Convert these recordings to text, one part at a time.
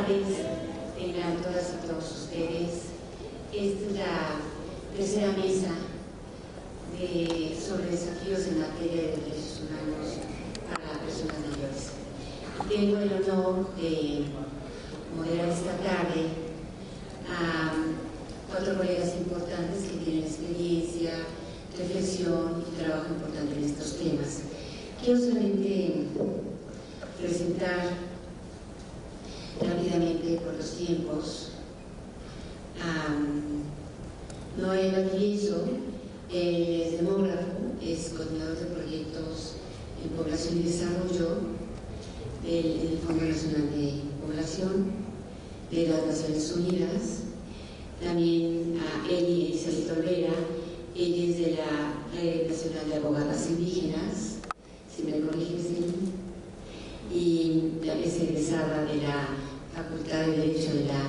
tardes, tengan todas y todos ustedes. Esta es la tercera mesa sobre desafíos en materia de derechos humanos para personas mayores. Tengo el honor de moderar esta tarde a 4 colegas importantes que tienen experiencia, reflexión y trabajo importante en estos temas. Quiero solamente presentar rápidamente por los tiempos a Noé Valdivieso. Él es demógrafo, es coordinador de proyectos en población y desarrollo del Fondo Nacional de Población de las Naciones Unidas. También a Eli Elizabeth Olvera. Ella es de la Red Nacional de Abogadas Indígenas, si me corriges, y es egresada de la Facultad de Derecho de la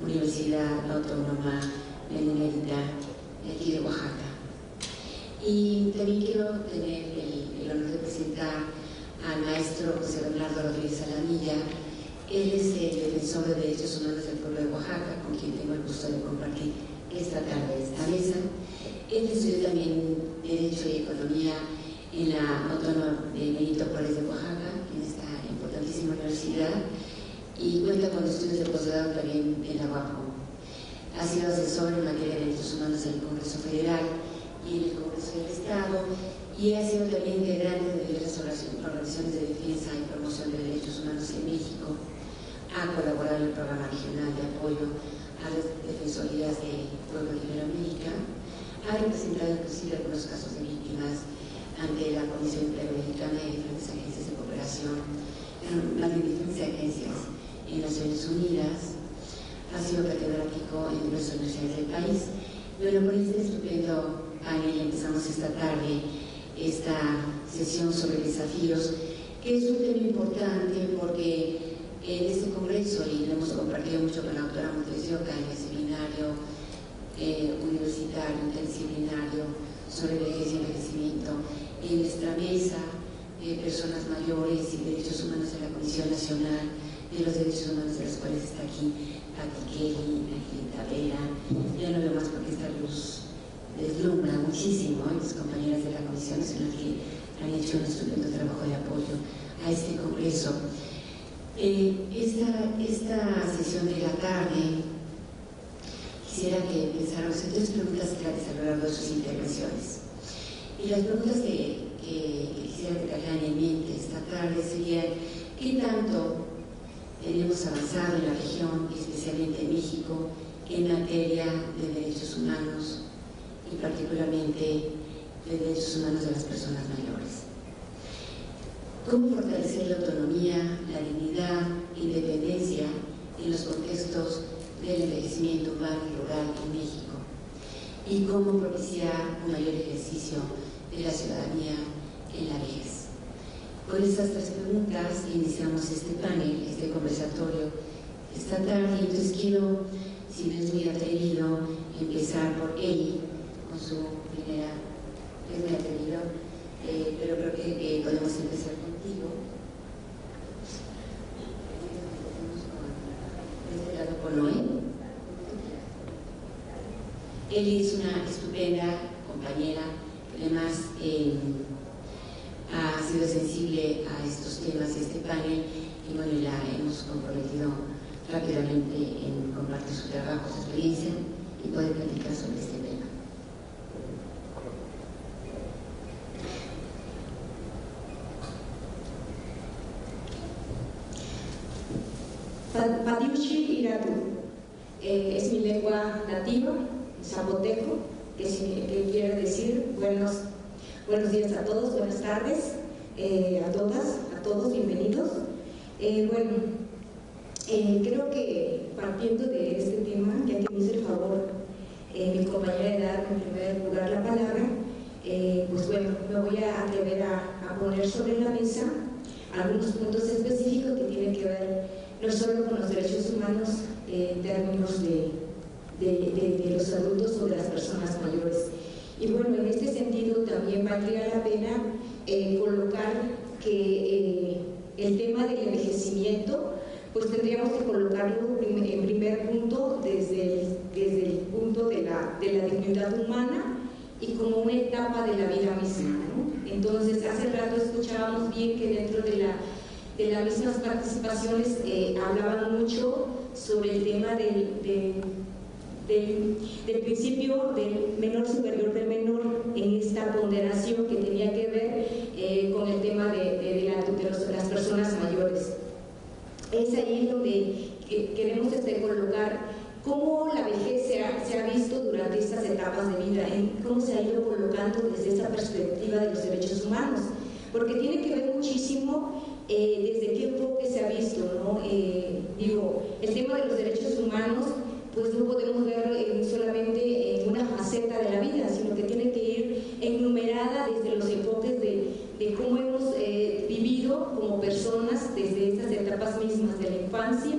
Universidad Autónoma Benemérita de aquí de Oaxaca. Y también quiero tener el honor de presentar al maestro José Bernardo Rodríguez Alamilla. Él es el defensor de derechos humanos del pueblo de Oaxaca, con quien tengo el gusto de compartir esta tarde esta mesa. Él estudió también Derecho y Economía en la Autónoma de Benito Juárez de Oaxaca, en esta importantísima universidad, y cuenta con estudios de posgrado también en la UAPO. Ha sido asesor en materia de derechos humanos en el Congreso Federal y en el Congreso del Estado, y ha sido también integrante de diversas organizaciones de defensa y promoción de derechos humanos en México. Ha colaborado en el Programa Regional de Apoyo a las Defensorías de Pueblo de Iberoamérica. Ha representado inclusive algunos casos de víctimas ante la Comisión Interamericana y diferentes agencias de cooperación, más de diferentes agencias en Naciones Unidas. Ha sido catedrático en diversas universidades del país. Bueno, con este estupendo panel empezamos esta tarde esta sesión sobre desafíos, que es un tema importante porque en este congreso, y lo hemos compartido mucho con la doctora Montes de Oca en el seminario universitario interdisciplinario sobre vejez y envejecimiento, en nuestra mesa de personas mayores y derechos humanos de la Comisión Nacional de los Derechos Humanos, de los cuales está aquí Pati Kelly, Angelita Vera. Ya no veo más porque esta luz deslumbra muchísimo, las compañeras de la Comisión Nacional que han hecho un estupendo trabajo de apoyo a este congreso. Esta sesión de la tarde quisiera que pensáramos en 3 preguntas claves a lo largo de sus intervenciones. Y las preguntas que quisiera que traigan en mente esta tarde serían: ¿qué tanto tenemos avanzado en la región, y especialmente en México, en materia de derechos humanos y particularmente de derechos humanos de las personas mayores? ¿Cómo fortalecer la autonomía, la dignidad, independencia en los contextos del envejecimiento urbano y rural en México? ¿Y cómo propiciar un mayor ejercicio de la ciudadanía en la vejez? Con estas 3 preguntas iniciamos este panel, este conversatorio esta tarde. Entonces quiero, si no es muy atrevido, empezar por Eli con su primera. Es muy atrevido, pero creo que podemos empezar contigo. De este lado con Noé. Eli es una estupenda compañera, que además ha sido sensible a estos temas, a este panel, y bueno, la hemos comprometido rápidamente en compartir su trabajo, su experiencia, y poder platicar sobre este tema. Padiushi Iratu es mi lengua nativa, zapoteco, que quiere decir buenos días a todos, buenas tardes a todas, a todos, bienvenidos. Creo que partiendo de este tema, ya que me hizo el favor mi compañera de darme en primer lugar la palabra, me voy a atrever a poner sobre la mesa algunos puntos específicos que tienen que ver no solo con los derechos humanos en términos de los adultos o de las personas mayores. Y bueno, en este sentido también valdría la pena colocar que el tema del envejecimiento pues tendríamos que colocarlo en primer punto desde el punto de la dignidad humana y como una etapa de la vida misma, ¿no? Entonces, hace rato escuchábamos bien que dentro de las mismas participaciones hablaban mucho sobre el tema del principio del menor superior del menor en esta ponderación que tenía que ver con el tema de las personas mayores. Es ahí donde queremos colocar cómo la vejez se ha visto durante estas etapas de vida, cómo se ha ido colocando desde esa perspectiva de los derechos humanos, porque tiene que ver muchísimo desde qué enfoque se ha visto, ¿no? El tema de los derechos humanos, pues no podemos verlo solamente en una faceta de la vida, sino que tiene que ir enumerada desde los enfoques de cómo hemos vivido como personas desde estas etapas mismas de la infancia,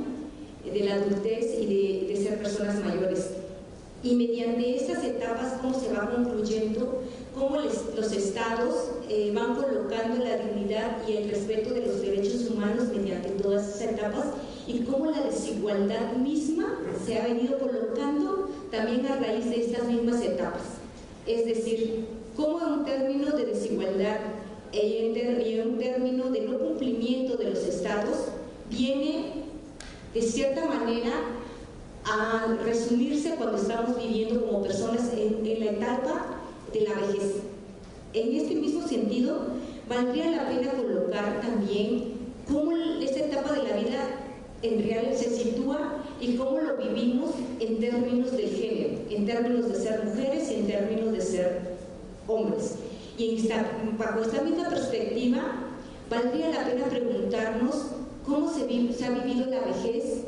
de la adultez y de ser personas mayores. Y mediante estas etapas, cómo se va concluyendo, cómo los estados van colocando la dignidad y el respeto de los derechos humanos mediante todas esas etapas, y cómo la desigualdad misma se ha venido colocando también a raíz de estas mismas etapas. Es decir, cómo en un término de desigualdad y en un término de no cumplimiento de los estados viene de cierta manera a resumirse cuando estamos viviendo como personas en la etapa de la vejez. En este mismo sentido, valdría la pena colocar también cómo esta etapa de la vida en realidad se sitúa y cómo lo vivimos en términos de género, en términos de ser mujeres y en términos de ser hombres. Y bajo esta misma perspectiva, valdría la pena preguntarnos cómo se ha vivido la vejez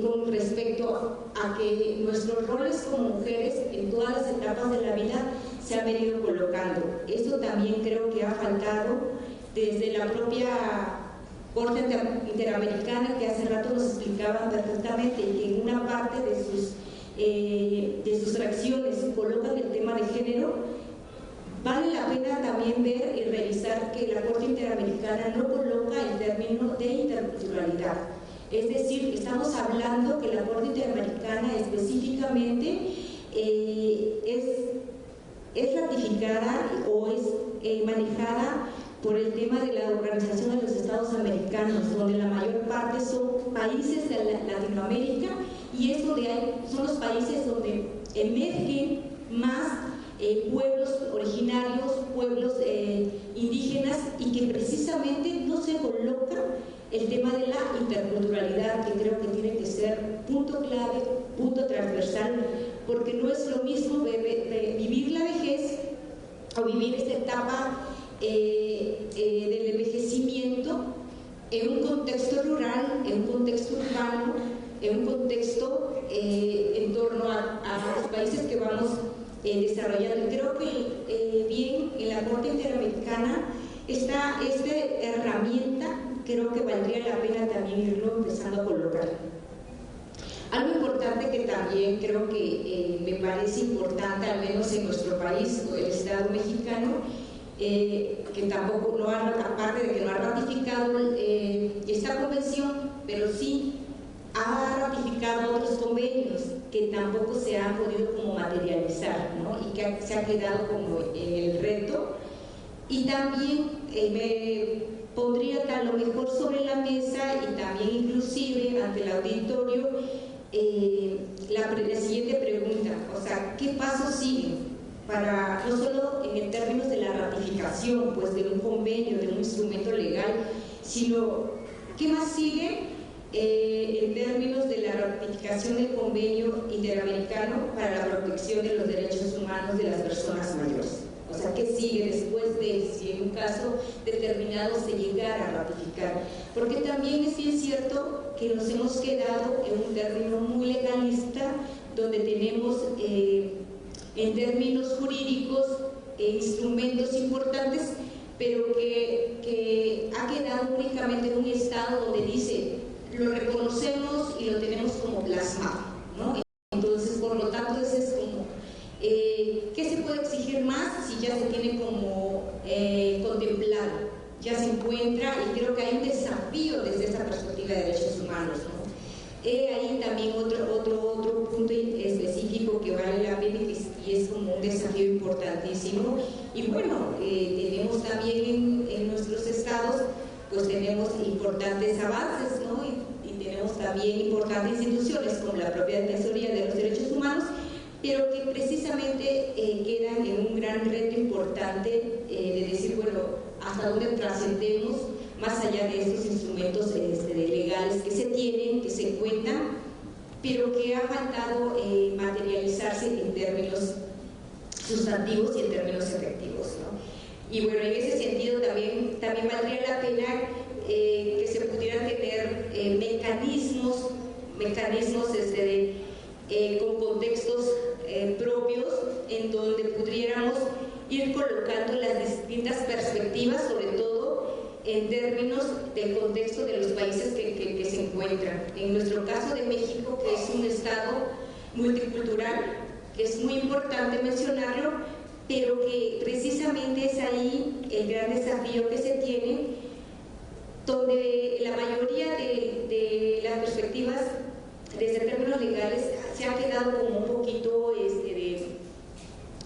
con respecto a que nuestros roles como mujeres en todas las etapas de la vida se han venido colocando. Esto también creo que ha faltado desde la propia Corte Interamericana, que hace rato nos explicaban perfectamente, y que en una parte de sus fracciones colocan el tema de género. Vale la pena también ver y revisar que la Corte Interamericana no coloca el término de interculturalidad. Es decir, estamos hablando que la Corte Interamericana específicamente es ratificada o es manejada por el tema de la Organización de los Estados Americanos, donde la mayor parte son países de Latinoamérica, y es donde son los países donde emergen más pueblos originarios, pueblos indígenas, y que precisamente no se coloca el tema de la interculturalidad, que creo que tiene que ser punto clave, punto transversal, porque no es lo mismo vivir la vejez o vivir esta etapa del envejecimiento en un contexto rural, en un contexto urbano, en un contexto en torno a los países que vamos desarrollando. Creo que bien en la Corte Interamericana esta herramienta, creo que valdría la pena también irlo empezando a colocar. Algo importante que también creo que me parece importante, al menos en nuestro país, el Estado mexicano, que tampoco, aparte de que no ha ratificado esta convención, pero sí ha ratificado otros convenios que tampoco se han podido como materializar, ¿no? Y que se ha quedado como el reto. Y también me pondría a lo mejor sobre la mesa, y también inclusive ante el auditorio, la siguiente pregunta, o sea, ¿qué pasos siguen? Para, no solo en términos de la ratificación, pues, de un convenio, de un instrumento legal, sino ¿qué más sigue en términos de la ratificación del convenio interamericano para la protección de los derechos humanos de las personas mayores? O sea, ¿qué sigue después de si en un caso determinado se llegara a ratificar? Porque también es bien cierto que nos hemos quedado en un término muy legalista, donde tenemos en términos jurídicos instrumentos importantes, pero que ha quedado únicamente en un estado donde dice lo reconocemos y lo tenemos como plasmado, ¿no? Entonces, por lo tanto, ese es como ¿qué se puede exigir más si ya se tiene como contemplado? Ya se encuentra, y creo que hay un desafío desde esa perspectiva perspectiva de derechos humanos, ¿no? Hay también otro punto específico que vale la pena y es como un desafío importantísimo. Y bueno, tenemos también en nuestros estados, pues tenemos importantes avances, ¿no? Y tenemos también importantes instituciones como la propia Defensoría de los Derechos Humanos, pero que precisamente quedan en un gran reto importante de decir, bueno, hasta dónde trascendemos más allá de estos instrumentos legales que se tienen, que se cuentan, pero que ha faltado materializarse en términos sustantivos y en términos efectivos, ¿no? Y bueno, en ese sentido también valdría la pena que se pudieran tener mecanismos con contextos propios en donde pudiéramos ir colocando las distintas perspectivas, sobre todo en términos del contexto de los países que se encuentran. En nuestro caso de México, que es un estado multicultural, es muy importante mencionarlo, pero que precisamente es ahí el gran desafío que se tiene, donde la mayoría de las perspectivas desde términos legales se ha quedado como un poquito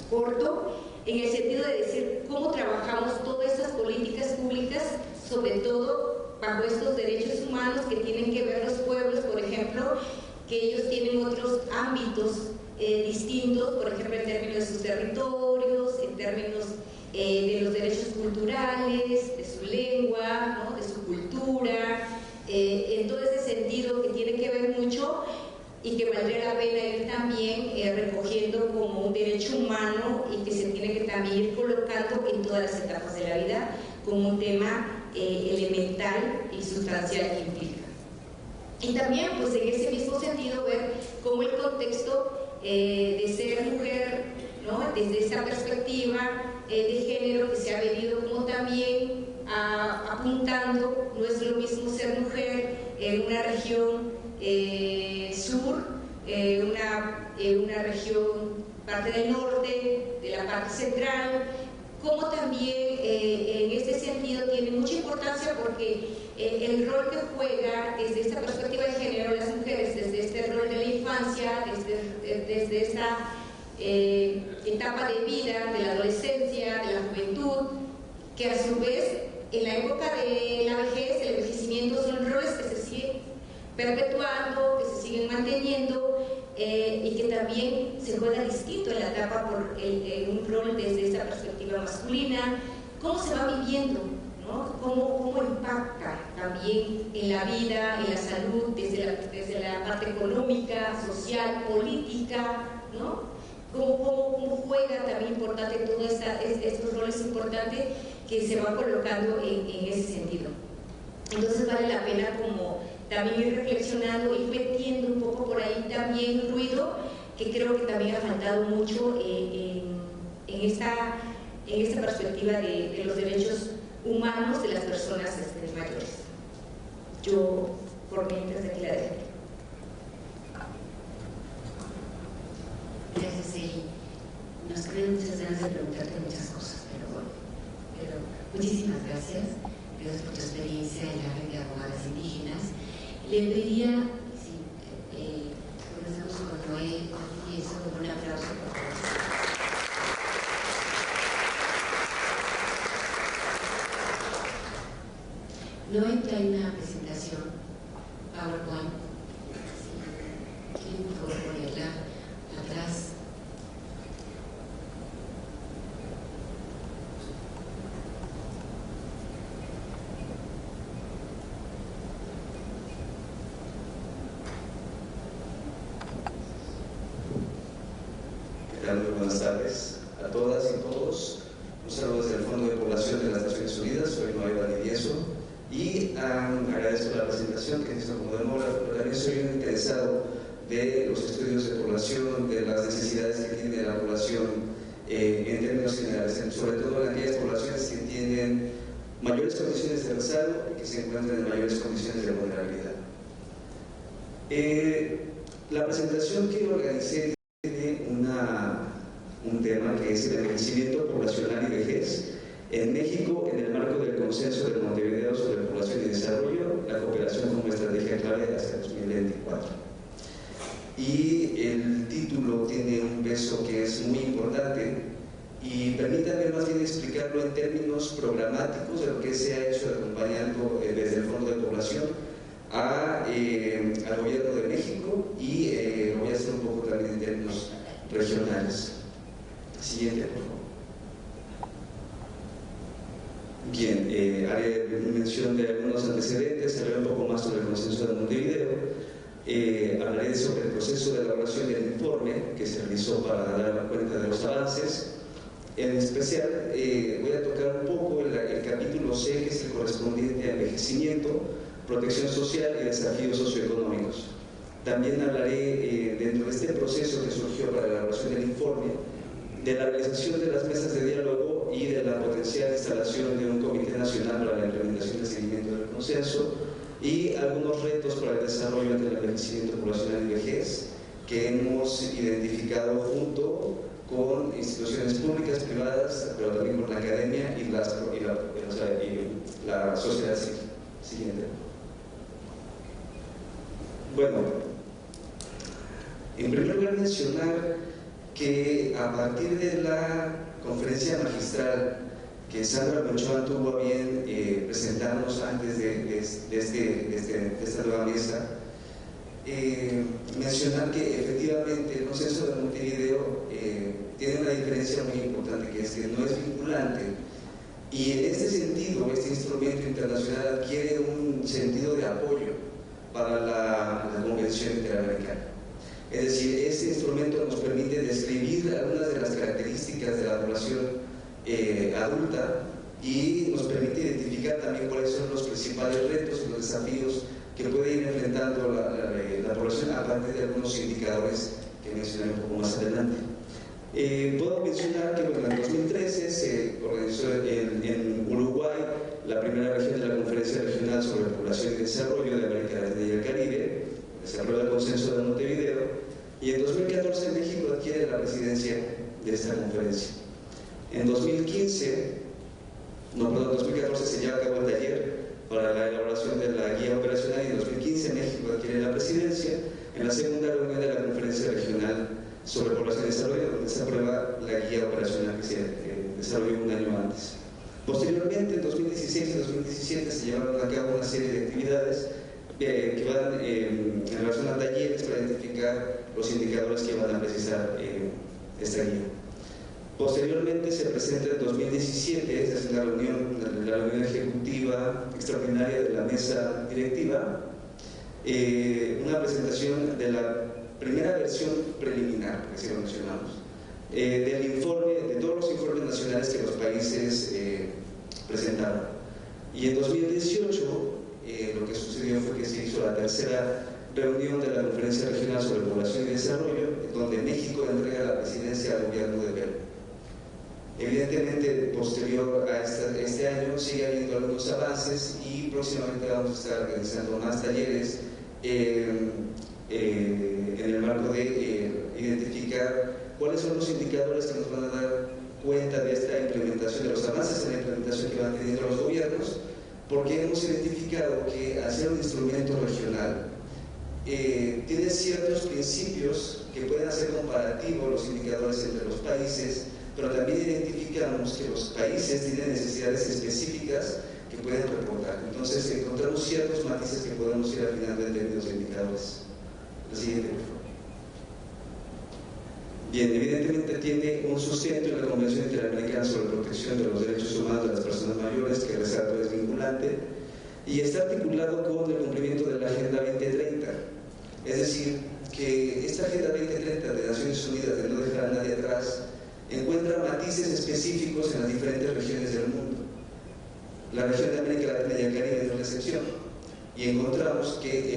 corto, en el sentido de decir cómo trabajamos todas estas políticas públicas, sobre todo bajo estos derechos humanos que tienen que ver los pueblos, por ejemplo, que ellos tienen otros ámbitos distintos, por ejemplo, en términos de sus territorios, en términos de los derechos culturales, de su lengua, ¿no? De su cultura, en todo ese sentido que tiene que ver mucho y que valdría la pena ir también recogiendo como un derecho humano y que se tiene que también ir colocando en todas las etapas de la vida como un tema elemental y sustancial que implica. Y también, pues en ese mismo sentido, ver cómo el contexto de ser mujer, ¿no? Desde esa perspectiva de género que se ha venido como también apuntando, no es lo mismo ser mujer en una región sur, una región, parte del norte, de la parte central, como también en este sentido tiene mucha importancia porque el rol que juega desde esta perspectiva de género las mujeres, desde este rol de la infancia, desde esta etapa de vida, de la adolescencia, de la juventud, que a su vez en la época de la vejez, el envejecimiento son roles que se siguen perpetuando, que se siguen manteniendo y que también se juega distinto en la etapa por un rol desde esta perspectiva masculina, cómo se va viviendo, ¿no? Cómo impacta también en la vida, en la salud, desde la parte económica, social, política, ¿no? Cómo juega también importante todos estos roles importantes que se van colocando en ese sentido. Entonces vale la pena como también ir reflexionando, ir metiendo un poco por ahí también ruido, que creo que también ha faltado mucho en esta perspectiva de los derechos humanos de las personas mayores. Yo, por mientras, aquí la dejo. Gracias, Eli. Nos quedan muchas ganas de preguntarte muchas cosas, pero muchísimas gracias. Gracias por tu experiencia en la red de abogadas indígenas. Le pediría, si comenzamos con Noé, y eso con un aplauso, por favor. Noé trae una presentación, PowerPoint. ¿Quieren por favor ponerla atrás? Muy buenas tardes a todas y todos. Un saludo desde el Fondo de Población de las Naciones Unidas. Soy Noé Valdivieso y agradezco la presentación que hizo como demora, pero también soy un interesado de los estudios de población, de las necesidades que tiene la población en términos generales, sobre todo en aquellas poblaciones que tienen mayores condiciones de rezago y que se encuentran en mayores condiciones de vulnerabilidad. La presentación que organicé tiene un tema que es el envejecimiento poblacional y vejez, En México, en el marco del Consenso de Montevideo sobre Población y Desarrollo, la cooperación como estrategia clave hacia 2024. Y el título tiene un peso que es muy importante, y permítanme más bien explicarlo en términos programáticos de lo que se ha hecho acompañando desde el Fondo de Población al Gobierno de México, y lo voy a hacer un poco también en términos regionales. Siguiente, por favor. Bien, haré mención de algunos antecedentes, hablaré un poco más sobre el Consenso de Montevideo, hablaré sobre el proceso de elaboración del informe que se realizó para dar cuenta de los avances. En especial, voy a tocar un poco el capítulo C, que es el correspondiente a envejecimiento, protección social y desafíos socioeconómicos. También hablaré, dentro de este proceso que surgió para la elaboración del informe, de la realización de las mesas de diálogo y de la potencial instalación de un Comité Nacional para la implementación y seguimiento del consenso, y algunos retos para el desarrollo del envejecimiento poblacional y vejez que hemos identificado junto con instituciones públicas, privadas, pero también con la academia y la sociedad civil. Siguiente. Bueno, en primer lugar mencionar que a partir de la conferencia magistral que Sandra Menchoan tuvo a bien presentarnos antes de esta nueva mesa, mencionar que efectivamente el Consenso de Montevideo tiene una diferencia muy importante, que es que no es vinculante, y en este sentido este instrumento internacional adquiere un sentido de apoyo para la Convención Interamericana. Es decir, este instrumento nos permite describir algunas de las características de la población adulta, y nos permite identificar también cuáles son los principales retos y los desafíos que puede ir enfrentando la población a partir de algunos indicadores que mencionaré un poco más adelante. Puedo mencionar que en el 2013 se organizó en Uruguay la primera región de la Conferencia Regional sobre Población y Desarrollo de América Latina y el Caribe, se aprueba el Consenso de Montevideo, y en 2014 México adquiere la presidencia de esta conferencia. En 2014 se lleva a cabo el taller para la elaboración de la guía operacional, y en 2015 México adquiere la presidencia en la segunda reunión de la Conferencia Regional sobre Población y Desarrollo, donde se aprueba la guía operacional que se desarrolló un año antes. Posteriormente, en 2016 y 2017 se llevaron a cabo una serie de actividades que van en relación a talleres para identificar los indicadores que van a precisar esta guía. Posteriormente se presenta en 2017, esta es la reunión ejecutiva extraordinaria de la mesa directiva, una presentación de la primera versión preliminar, que se lo mencionamos, del informe, de todos los informes nacionales que los países presentaron. Y en 2018 lo que sucedió fue que se hizo la tercera reunión de la Conferencia Regional sobre Población y Desarrollo, donde México entrega la presidencia al gobierno de Perú. Evidentemente, posterior a este año sigue habiendo algunos avances, y próximamente vamos a estar realizando más talleres en el marco de identificar cuáles son los indicadores que nos van a dar cuenta de esta implementación, de los avances en la implementación que van teniendo los gobiernos, porque hemos identificado que al ser un instrumento regional tiene ciertos principios que pueden hacer comparativos los indicadores entre los países, pero también identificamos que los países tienen necesidades específicas que pueden reportar. Entonces encontramos ciertos matices que podemos ir afinando en términos de indicadores. La siguiente, por favor. Bien, evidentemente tiene un sustento en la Convención Interamericana sobre Protección de los Derechos Humanos de las Personas Mayores, que resalto es vinculante, y está articulado con el cumplimiento de la Agenda 2030. Es decir, que esta Agenda 2030 de Naciones Unidas, de no dejar a nadie atrás, encuentra matices específicos en las diferentes regiones del mundo. La región de América Latina y el Caribe es una excepción, y encontramos que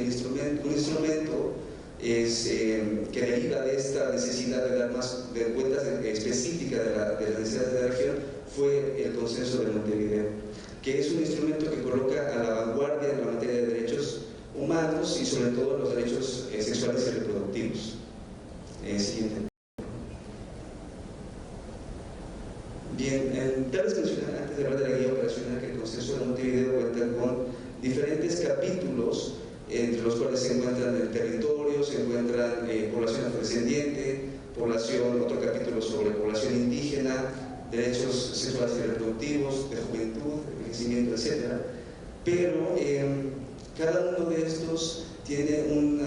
un instrumento que deriva de esta necesidad de dar más de cuentas específicas de las necesidades de la región fue el Consenso de Montevideo, que es un instrumento que coloca a la vanguardia en la materia de derechos humanos y sobre todo los derechos sexuales y reproductivos. Siguiente. Bien, Tal vez mencionar antes de hablar de la guía operacional que el Consenso de Montevideo cuenta con diferentes capítulos, entre los cuales se encuentran el territorio, se encuentran población afrodescendiente, otro capítulo sobre población indígena, derechos sexuales y reproductivos, de juventud, envejecimiento, etc. Pero cada uno de estos tiene un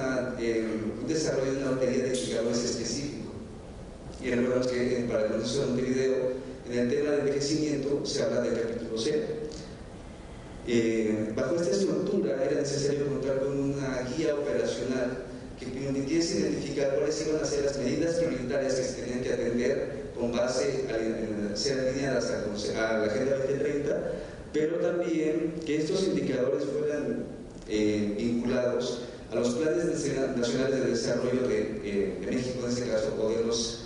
desarrollo de una batería de indicadores específicos. Y recordemos que para el Consenso de Montevideo, en el tema de envejecimiento se habla del capítulo 0. Bajo esta estructura era necesario contar con una guía operacional que permitiese identificar cuáles iban a ser las medidas prioritarias que se tenían que atender con base a ser alineadas a la Agenda 2030, pero también que estos indicadores fueran vinculados a los planes nacionales de desarrollo de México, en este caso, o de los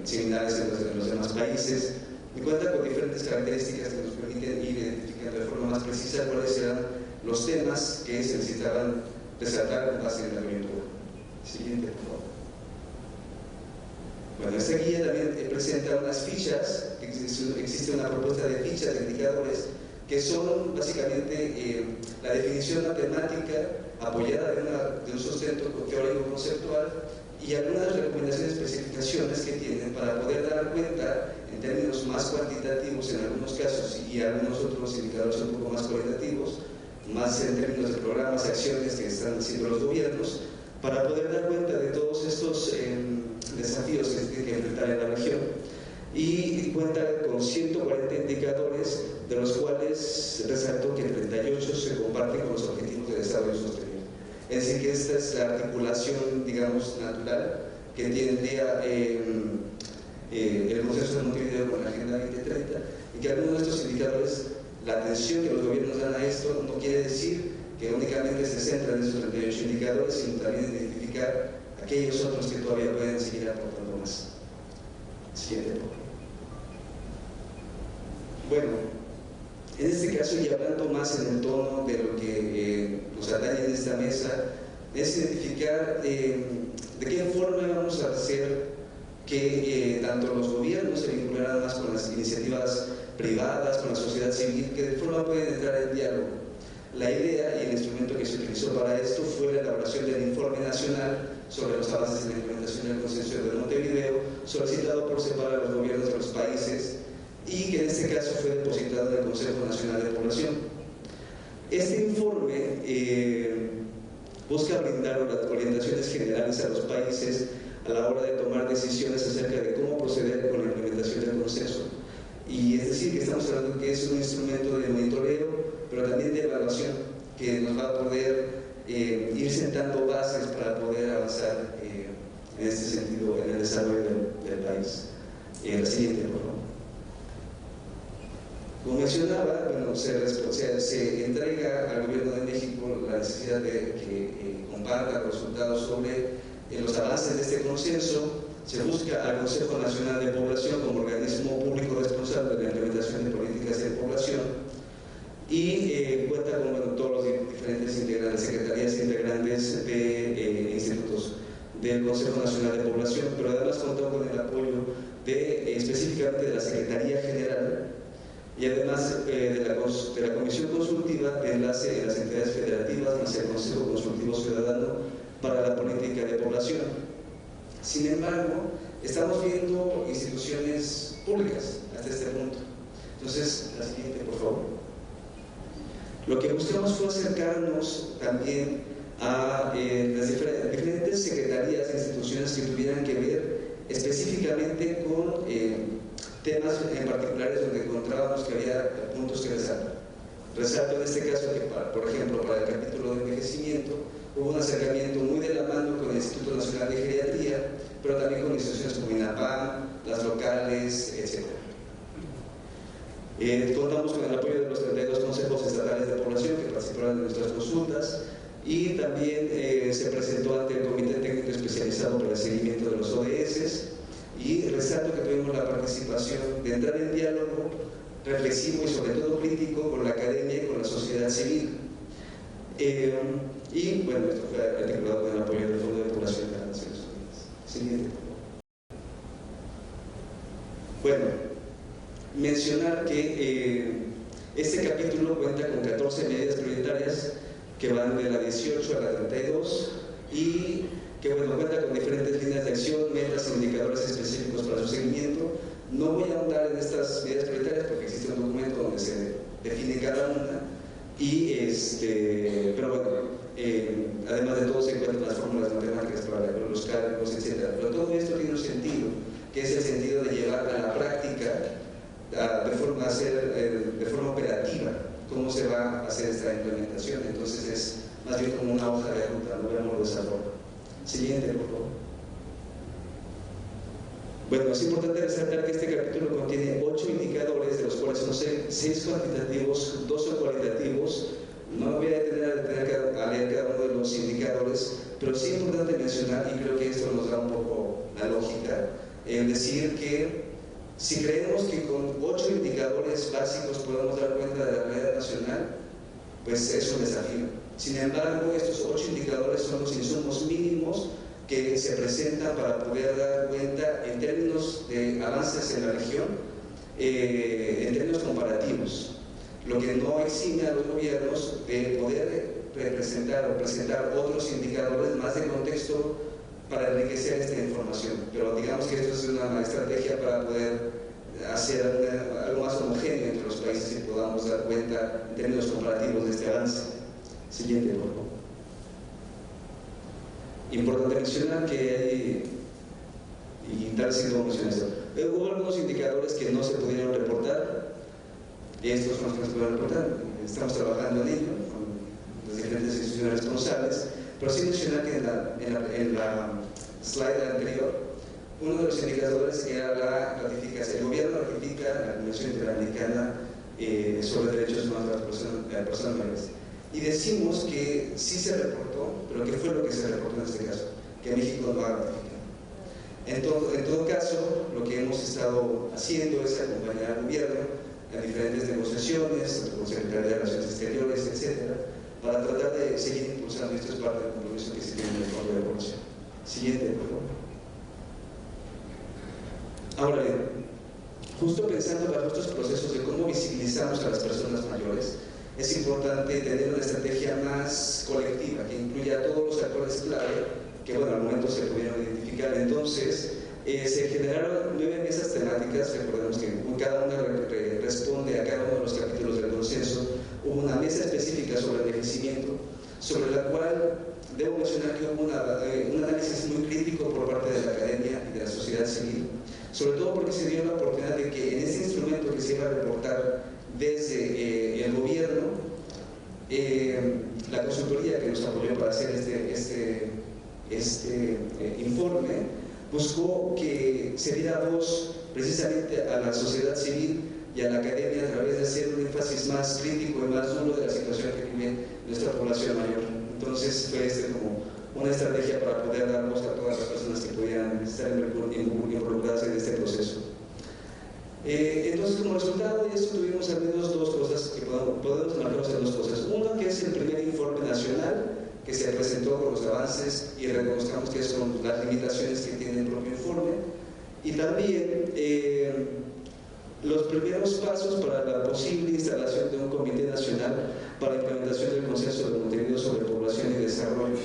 similares en los demás países, y cuenta con diferentes características que nos permiten ir identificando de forma más precisa cuáles eran los temas que se necesitaban resaltar con base en la coyuntura. Siguiente, por favor. Bueno, esta guía también presenta unas fichas, existe una propuesta de fichas de indicadores que son básicamente la definición matemática apoyada de un sustento teórico conceptual y algunas recomendaciones, especificaciones que tienen para poder dar cuenta en términos más cuantitativos en algunos casos y algunos otros indicadores un poco más cualitativos, más en términos de programas y acciones que están haciendo los gobiernos, para poder dar cuenta de todos estos desafíos que se tienen que enfrentar en la región. Y cuenta con 140 indicadores, de los cuales resaltó que 38 se comparten con los objetivos de desarrollo sostenible. Es decir, que esta es la articulación, digamos, natural que tendría el Consenso de Montevideo con la Agenda 2030, y que algunos de estos indicadores, la atención que los gobiernos dan a esto no quiere decir que únicamente se centran en esos 38 indicadores, sino también identificar aquellos otros que todavía pueden seguir aportando más. Siguiente. Bueno, en este caso, y hablando más en el tono de lo que nos atañe en esta mesa, es identificar de qué forma vamos a hacer que tanto los gobiernos se vincularan más con las iniciativas privadas, con la sociedad civil, que de forma pueden entrar en diálogo. La idea y el instrumento que se utilizó para esto fue la elaboración del Informe Nacional sobre los avances en la implementación del Consenso de Montevideo, solicitado por separar a los gobiernos de los países y que en este caso fue depositado en el Consejo Nacional de Población. Este informe busca brindar orientaciones generales a los países a la hora de tomar decisiones acerca de cómo proceder con la implementación del consenso. Y es decir, que estamos hablando que es un instrumento de monitoreo, pero también de evaluación, que nos va a poder ir sentando bases para poder avanzar en este sentido en el desarrollo del país. La siguiente, por favor. Como mencionaba, bueno, se entrega al Gobierno de México la necesidad de que comparta resultados sobre los avances de este consenso. Se busca al Consejo Nacional de Población como organismo público responsable de la implementación de políticas de población y cuenta con todos los diferentes integrantes, secretarías integrantes de institutos del Consejo Nacional de Población, pero además contó con el apoyo específicamente de la Secretaría General y además de la Comisión Consultiva de Enlace en las entidades federativas más el Consejo Consultivo Ciudadano para la Política de Población. Sin embargo, estamos viendo instituciones públicas hasta este punto. Entonces, la siguiente, por favor. Lo que buscamos fue acercarnos también a las diferentes secretarías e instituciones que tuvieran que ver específicamente con temas en particulares donde encontrábamos que había puntos que resaltar. Resalto en este caso que, por ejemplo, para el capítulo de envejecimiento, hubo un acercamiento muy de la mano con el Instituto Nacional de Geriatría, pero también con instituciones como INAPAM, las locales, etc. Contamos con el apoyo de los 32 consejos estatales de población que participaron en nuestras consultas y también se presentó ante el Comité Técnico Especializado para el Seguimiento de los ODS y resalto que tuvimos la participación de entrar en diálogo reflexivo y sobre todo crítico con la academia y con la sociedad civil. Y bueno, esto fue articulado con el apoyo del Fondo de Población de las Naciones Unidas. Siguiente. Bueno, mencionar que este capítulo cuenta con 14 medidas prioritarias que van de la 18 a la 32 y que cuenta con diferentes líneas de acción, metas e indicadores específicos para su seguimiento. No voy a ahondar en estas medidas prioritarias porque existe un documento donde se define cada una pero bueno, además de todo se encuentran las fórmulas matemáticas para los cálculos, etc. Pero todo esto tiene un sentido, que es el sentido de llevar a la práctica de forma operativa cómo se va a hacer esta implementación. Entonces es más bien como una hoja de ruta, no veamos desarrollo. Siguiente, por favor. Bueno, es importante resaltar que este capítulo contiene 8 indicadores, de los cuales son 6 cuantitativos, 2 son cualitativos. No me voy a detener a leer cada uno de los indicadores, pero sí es importante mencionar, y creo que esto nos da un poco la lógica, decir que si creemos que con 8 indicadores básicos podemos dar cuenta de la realidad nacional, pues es un desafío. Sin embargo, estos 8 indicadores son los insumos mínimos que se presentan para poder dar cuenta en términos de avances en la región, en términos comparativos, lo que no exime a los gobiernos de poder presentar otros indicadores más de contexto para enriquecer esta información. Pero digamos que esto es una estrategia para poder hacer algo más homogéneo entre los países y podamos dar cuenta en términos comparativos de este avance. Siguiente, por favor. Importante mencionar que hay, y tal vez no mencioné esto, hubo algunos indicadores que no se pudieron reportar, y estos son los que no se pudieron reportar. Estamos trabajando en ello con las diferentes instituciones responsables, pero sí mencionar que en la slide anterior, uno de los indicadores era la ratificación. El gobierno ratifica la Convención Interamericana sobre Derechos Humanos de las Personas Mayores. Y decimos que sí se reportó, pero ¿qué fue lo que se reportó en este caso? Que México no ha ratificado. En todo caso, lo que hemos estado haciendo es acompañar al gobierno en diferentes negociaciones, con Secretaría de Relaciones Exteriores, etcétera, para tratar de seguir impulsando. Esto es parte del compromiso que se tiene en el Fondo de Población. Siguiente, por favor. Ahora bien, justo pensando bajo estos procesos de cómo visibilizamos a las personas mayores, es importante tener una estrategia más colectiva, que incluya a todos los actores clave, que bueno, al momento se pudieron identificar. Entonces, se generaron 9 mesas temáticas. Recordemos que cada una responde a cada uno de los capítulos del consenso. Hubo una mesa específica sobre el envejecimiento, sobre la cual debo mencionar que hubo un análisis muy crítico por parte de la academia y de la sociedad civil, sobre todo porque se dio la oportunidad de que en este instrumento que se iba a reportar desde el gobierno, la consultoría que nos apoyó para hacer este informe buscó que se diera voz precisamente a la sociedad civil y a la academia a través de hacer un énfasis más crítico y más duro de la situación que vive nuestra población mayor. Entonces fue como una estrategia para poder dar voz a todas las personas que pudieran estar involucradas en este proceso. Entonces, como resultado de esto, tuvimos al menos 2 cosas que podemos marcarnos en 2 cosas. Uno, que es el primer informe nacional que se presentó con los avances y reconozcamos que son las limitaciones que tiene el propio informe, y también los primeros pasos para la posible instalación de un comité nacional para la implementación del consenso de Montevideo sobre población y desarrollo.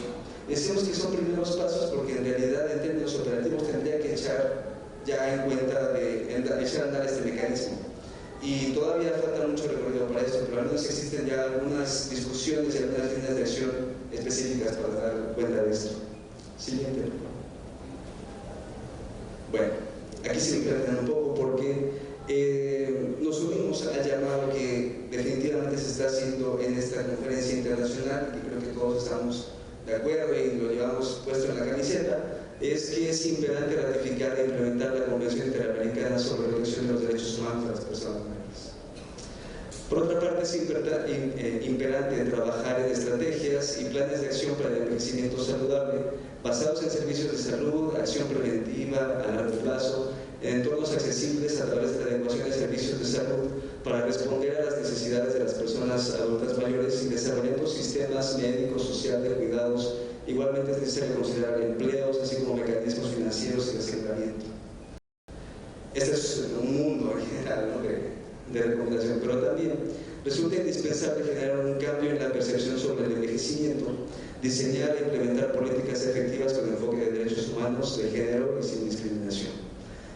Decimos que son primeros pasos porque en realidad en términos operativos tendría que echar ya en cuenta de echar a andar este mecanismo, y todavía falta mucho recorrido para esto, pero al menos existen ya algunas discusiones y algunas líneas de acción específicas para dar cuenta de esto. Siguiente. Bueno, aquí se me queda un poco porque nos unimos al llamado que definitivamente se está haciendo en esta conferencia internacional, y creo que todos estamos de acuerdo y lo llevamos puesto en la camiseta. Es que es imperante ratificar e implementar la Convención Interamericana sobre Protección de los Derechos Humanos de las Personas Mayores. Por otra parte, es imperante trabajar en estrategias y planes de acción para el envejecimiento saludable, basados en servicios de salud, acción preventiva a largo plazo, en entornos accesibles a través de la adecuación de servicios de salud para responder a las necesidades de las personas adultas mayores, y desarrollando sistemas médicos, sociales, de cuidados. Igualmente es necesario considerar empleos, así como mecanismos financieros y de aseguramiento. Este es un mundo en general, ¿no?, de recomendación, pero también resulta indispensable generar un cambio en la percepción sobre el envejecimiento, diseñar e implementar políticas efectivas con enfoque de derechos humanos, de género y sin discriminación.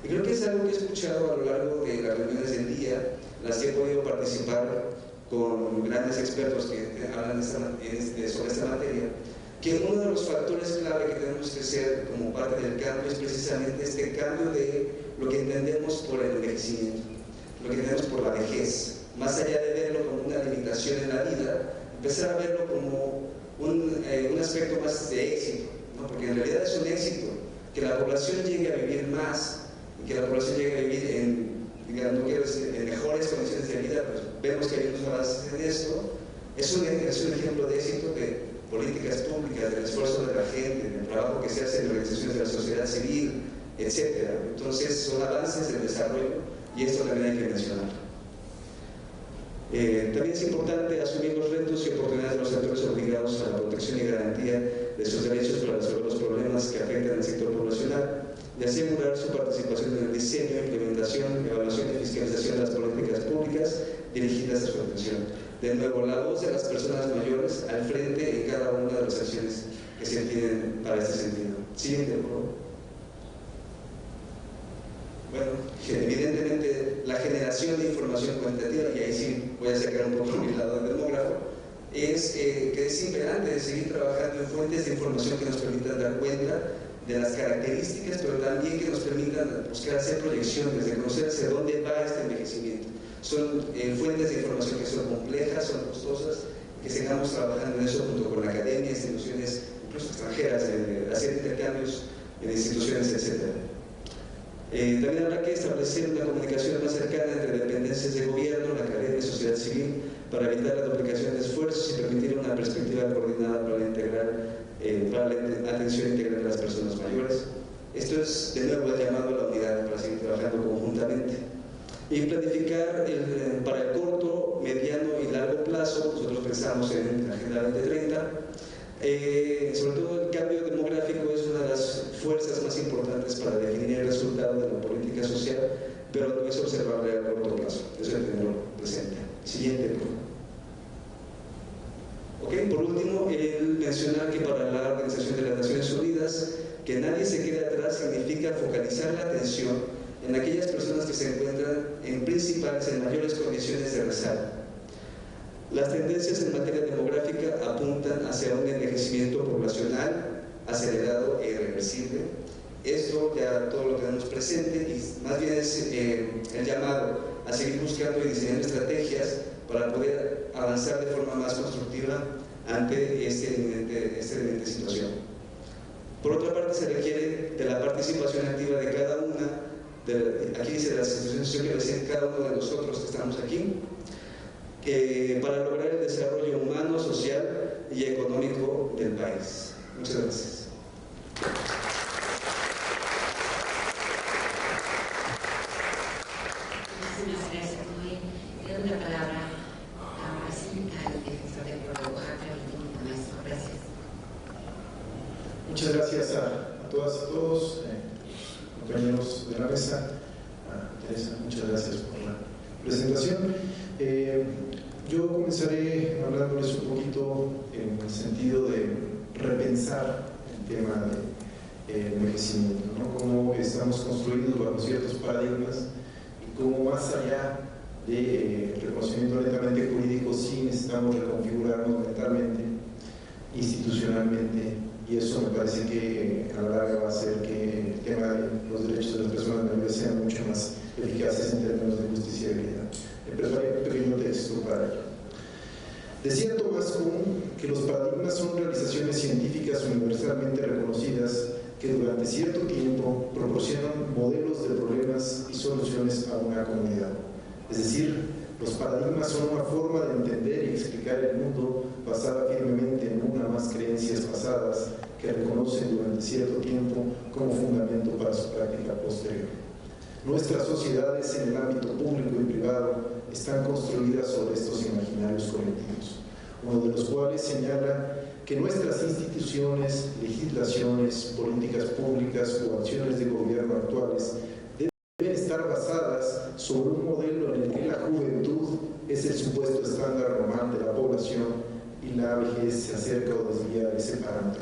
Y creo que es algo que he escuchado a lo largo de las reuniones del día, en las que he podido participar con grandes expertos que hablan sobre esta materia, que uno de los factores clave que tenemos que hacer como parte del cambio es precisamente este cambio de lo que entendemos por el envejecimiento, lo que entendemos por la vejez. Más allá de verlo como una limitación en la vida, empezar a verlo como un aspecto más de éxito, ¿no? Porque en realidad es un éxito que la población llegue a vivir más y que la población llegue a vivir en mejores condiciones de vida. Pues vemos que hay unos avances en esto. Es un ejemplo de éxito de políticas públicas, del esfuerzo de la gente, del trabajo que se hace en organizaciones de la sociedad civil, etc. Entonces son avances del desarrollo y esto también hay que mencionar. También es importante asumir los retos y oportunidades de los actores obligados a la protección y garantía de sus derechos para resolver los problemas que afectan al sector poblacional, de asegurar su participación en el diseño, implementación, evaluación y fiscalización de las políticas públicas dirigidas a su atención. De nuevo, la voz de las personas mayores al frente en cada una de las acciones que se tienen para este sentido. Siguiente, por favor. Bueno, evidentemente la generación de información cuantitativa, y ahí sí voy a sacar un poco mi lado del demógrafo, es que es imperante de seguir trabajando en fuentes de información que nos permitan dar cuenta de las características, pero también que nos permitan buscar hacer proyecciones, de conocer hacia dónde va este envejecimiento. Son fuentes de información que son complejas, son costosas, que sigamos trabajando en eso junto con la academia, instituciones incluso extranjeras, hacer intercambios en instituciones, etc. También habrá que establecer una comunicación más cercana entre dependencias de gobierno, la academia y sociedad civil para evitar la duplicación de esfuerzos y permitir una perspectiva coordinada para la atención integral de las personas mayores. Esto es de nuevo el llamado a la unidad para seguir trabajando conjuntamente. Y planificar para el corto, mediano y largo plazo. Nosotros pensamos en la Agenda 2030. Sobre todo el cambio demográfico es una de las fuerzas más importantes para definir el resultado de la política social, pero no es observable a corto plazo. Eso hay que tenerlo presente. Siguiente, por favor. Por último, el mencionar que para la Organización de las Naciones Unidas, que nadie se quede atrás significa focalizar la atención en aquellas personas que se encuentran en principales, en mayores condiciones de rezago. Las tendencias en materia demográfica apuntan hacia un envejecimiento poblacional acelerado e irreversible. Esto ya todo lo tenemos presente y más bien es el llamado a seguir buscando y diseñando estrategias para poder avanzar de forma más constructiva ante esta evidente situación. Por otra parte, se requiere de la participación activa de cada una, aquí dice de las instituciones, yo quiero decir cada uno de nosotros que estamos aquí, para lograr el desarrollo humano, social y económico del país. Muchas gracias. Muchísimas gracias, Noé. Le doy la palabra ahora sí al defensor del pueblo de Oaxaca, el maestro. Gracias. Muchas gracias a todas y todos, compañeros de la mesa. Teresa, muchas gracias por la presentación. Yo comenzaré hablándoles un poquito en el sentido de repensar el tema del envejecimiento, ¿no? Cómo estamos construidos bajo ciertos paradigmas y cómo más allá de reconocimiento netamente jurídico sí necesitamos reconfigurarnos mentalmente, institucionalmente, y eso me parece que a la larga va a hacer que el tema de los derechos de las personas mayores sean mucho más eficaces en términos de justicia y equidad. Preparé un pequeño texto para ello. Decía Tomás Kuhn que los paradigmas son realizaciones científicas universalmente reconocidas que durante cierto tiempo proporcionan modelos de problemas y soluciones a una comunidad. Es decir, los paradigmas son una forma de entender y explicar el mundo basada firmemente en una o más creencias pasadas que reconocen durante cierto tiempo como fundamento para su práctica posterior. Nuestras sociedades en el ámbito público y privado están construidas sobre estos imaginarios colectivos, uno de los cuales señala que nuestras instituciones, legislaciones, políticas públicas o acciones de gobierno actuales deben estar acerca o desvía ese parámetro.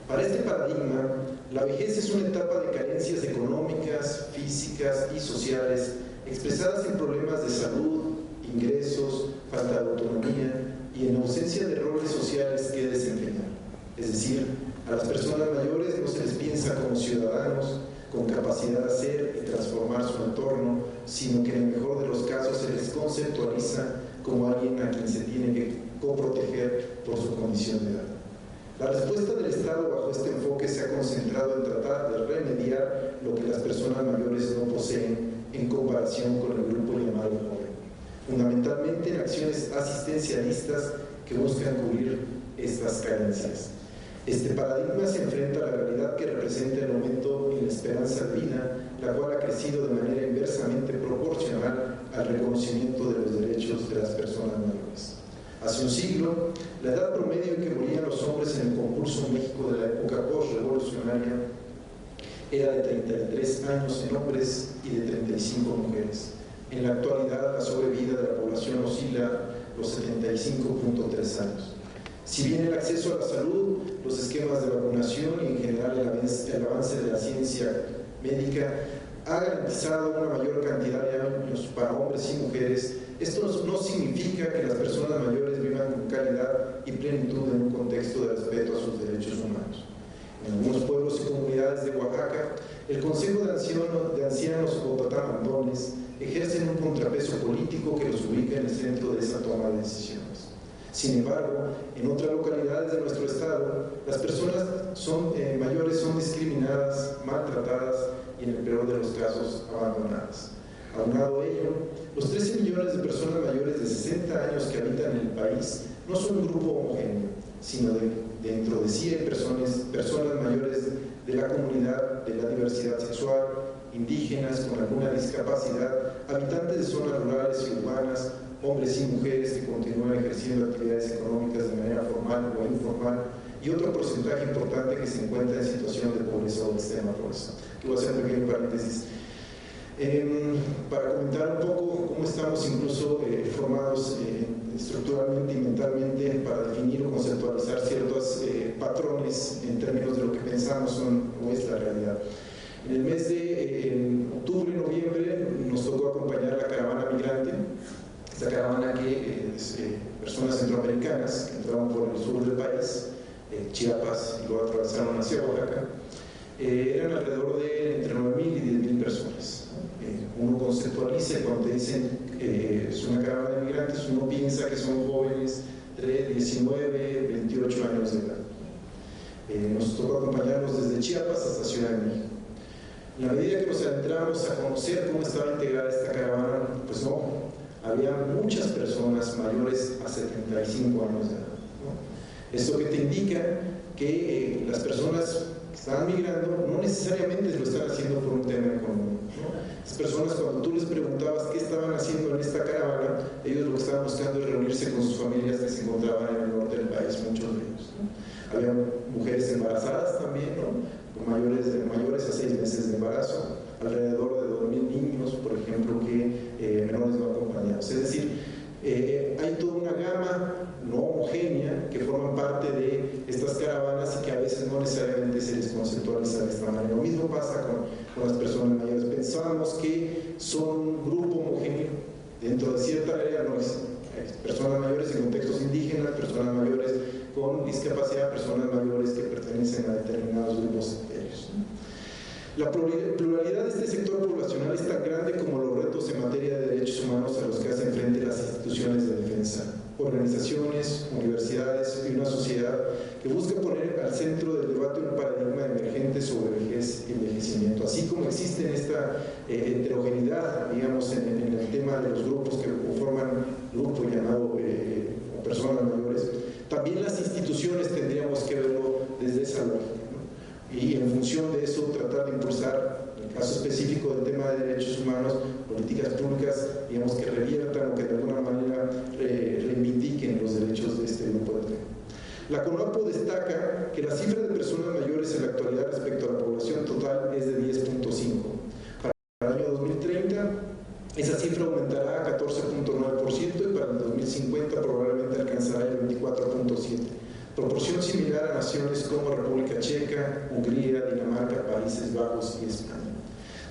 Para este paradigma, la vejez es una etapa de carencias económicas, físicas y sociales expresadas en problemas de salud, ingresos, falta de autonomía y en ausencia de roles sociales que desempeñar. Es decir, a las personas mayores no se les piensa como ciudadanos con capacidad de hacer y transformar su entorno, sino que en el mejor de los casos se les conceptualiza como alguien a quien se tiene que coproteger por su condición de edad. La respuesta del Estado bajo este enfoque se ha concentrado en tratar de remediar lo que las personas mayores no poseen en comparación con el grupo llamado joven, fundamentalmente en acciones asistencialistas que buscan cubrir estas carencias. Este paradigma se enfrenta a la realidad que representa el aumento en la esperanza de vida, la cual ha crecido de manera inversamente proporcional al reconocimiento de los derechos de las personas mayores. Hace un siglo, la edad promedio en que morían los hombres en el convulso México de la época post-revolucionaria era de 33 años en hombres y de 35 mujeres. En la actualidad, la sobrevida de la población oscila los 75.3 años. Si bien el acceso a la salud, los esquemas de vacunación y en general el avance de la ciencia médica ha garantizado una mayor cantidad de años para hombres y mujeres, esto no significa que las personas mayores vivan con calidad y plenitud en un contexto de respeto a sus derechos humanos. En algunos pueblos y comunidades de Oaxaca, el Consejo de Ancianos o tatamandones ejercen un contrapeso político que los ubica en el centro de esa toma de decisiones. Sin embargo, en otras localidades de nuestro estado, las personas mayores son discriminadas, maltratadas y en el peor de los casos abandonadas. Aunado a ello, los 13 millones de personas mayores de 60 años que habitan en el país no son un grupo homogéneo, sino dentro de sí hay personas mayores de la comunidad, de la diversidad sexual, indígenas con alguna discapacidad, habitantes de zonas rurales y urbanas, hombres y mujeres que continúan ejerciendo actividades económicas de manera formal o informal, y otro porcentaje importante que se encuentra en situación de pobreza o de extrema pobreza. Aquí voy a hacer un pequeño paréntesis. Para comentar un poco cómo estamos incluso formados estructuralmente y mentalmente para definir o conceptualizar ciertos patrones en términos de lo que pensamos o es la realidad. En el mes de octubre y noviembre nos tocó acompañar a la caravana migrante, esta caravana que es personas centroamericanas que entraron por el sur del país, Chiapas, y luego atravesaron hacia Oaxaca. Eran alrededor de entre 9.000 y 10.000 personas. Uno conceptualiza cuando te dicen es una caravana de migrantes, uno piensa que son jóvenes de 19, 28 años de edad. Nos tocó acompañarlos desde Chiapas hasta Ciudad de México. En la medida que nos adentramos a conocer cómo estaba integrada esta caravana, pues no, había muchas personas mayores a 75 años de edad, ¿no? Esto que te indica que las personas que están migrando no necesariamente lo están haciendo por un tema económico, ¿no? Las personas, cuando tú les preguntabas qué estaban haciendo en esta caravana, ellos lo que estaban buscando es reunirse con sus familias que se encontraban en el norte del país, muchos de ellos, ¿no? Había mujeres embarazadas también, ¿no? Mayores a 6 meses de embarazo, alrededor de 2.000 niños, por ejemplo, que menores no acompañados. Es decir, hay toda una gama no homogénea que forman parte de estas caravanas y que a veces no necesariamente se les conceptualiza de esta manera. Lo mismo pasa con las personas mayores. Pensamos que son un grupo homogéneo dentro de cierta área, no es personas mayores en contextos indígenas, personas mayores con discapacidad, personas mayores que pertenecen a determinados grupos etarios. La pluralidad de este sector poblacional es tan grande como los retos en materia de derechos humanos a los que hacen frente las instituciones de defensa, organizaciones, universidades y una sociedad que busca poner al centro del debate un paradigma emergente sobre vejez y envejecimiento. Así como existe esta heterogeneidad, digamos, en el tema de los grupos que conforman un grupo llamado personas mayores, también las instituciones tendríamos que verlo desde esa lógica, ¿no? Y en función de eso tratar de impulsar, en el caso específico del tema de derechos humanos, políticas públicas, digamos, que reviertan o que de alguna manera reivindiquen los derechos de este grupo de gente. La CONAPO destaca que la cifra de personas mayores en la actualidad respecto a la población total es de 10.5. Para el año 2030, esa cifra aumentará a 14.9% y para el 2050 probablemente alcanzará el 24.9%. Hungría, Dinamarca, Países Bajos y España.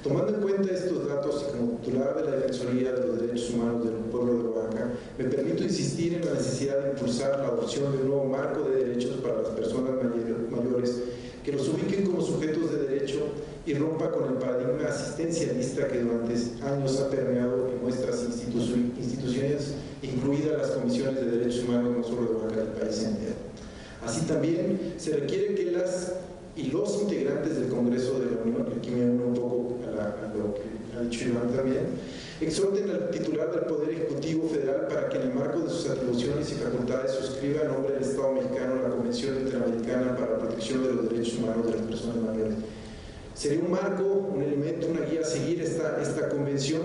Tomando en cuenta estos datos y como titular de la Defensoría de los Derechos Humanos del Pueblo de Oaxaca, me permito insistir en la necesidad de impulsar la adopción de un nuevo marco de derechos para las personas mayores que los ubiquen como sujetos de derecho y rompa con el paradigma asistencialista que durante años ha permeado en nuestras instituciones, incluidas las comisiones de derechos humanos no solo de Oaxaca, del país entero. Así también se requiere que las y los integrantes del Congreso de la Unión, que aquí me uno un poco a lo que ha dicho Iván también, exhorten al titular del Poder Ejecutivo Federal para que en el marco de sus atribuciones y facultades suscriba en nombre del Estado mexicano la Convención Interamericana para la Protección de los Derechos Humanos de las Personas Mayores. Sería un marco, un elemento, una guía a seguir esta convención,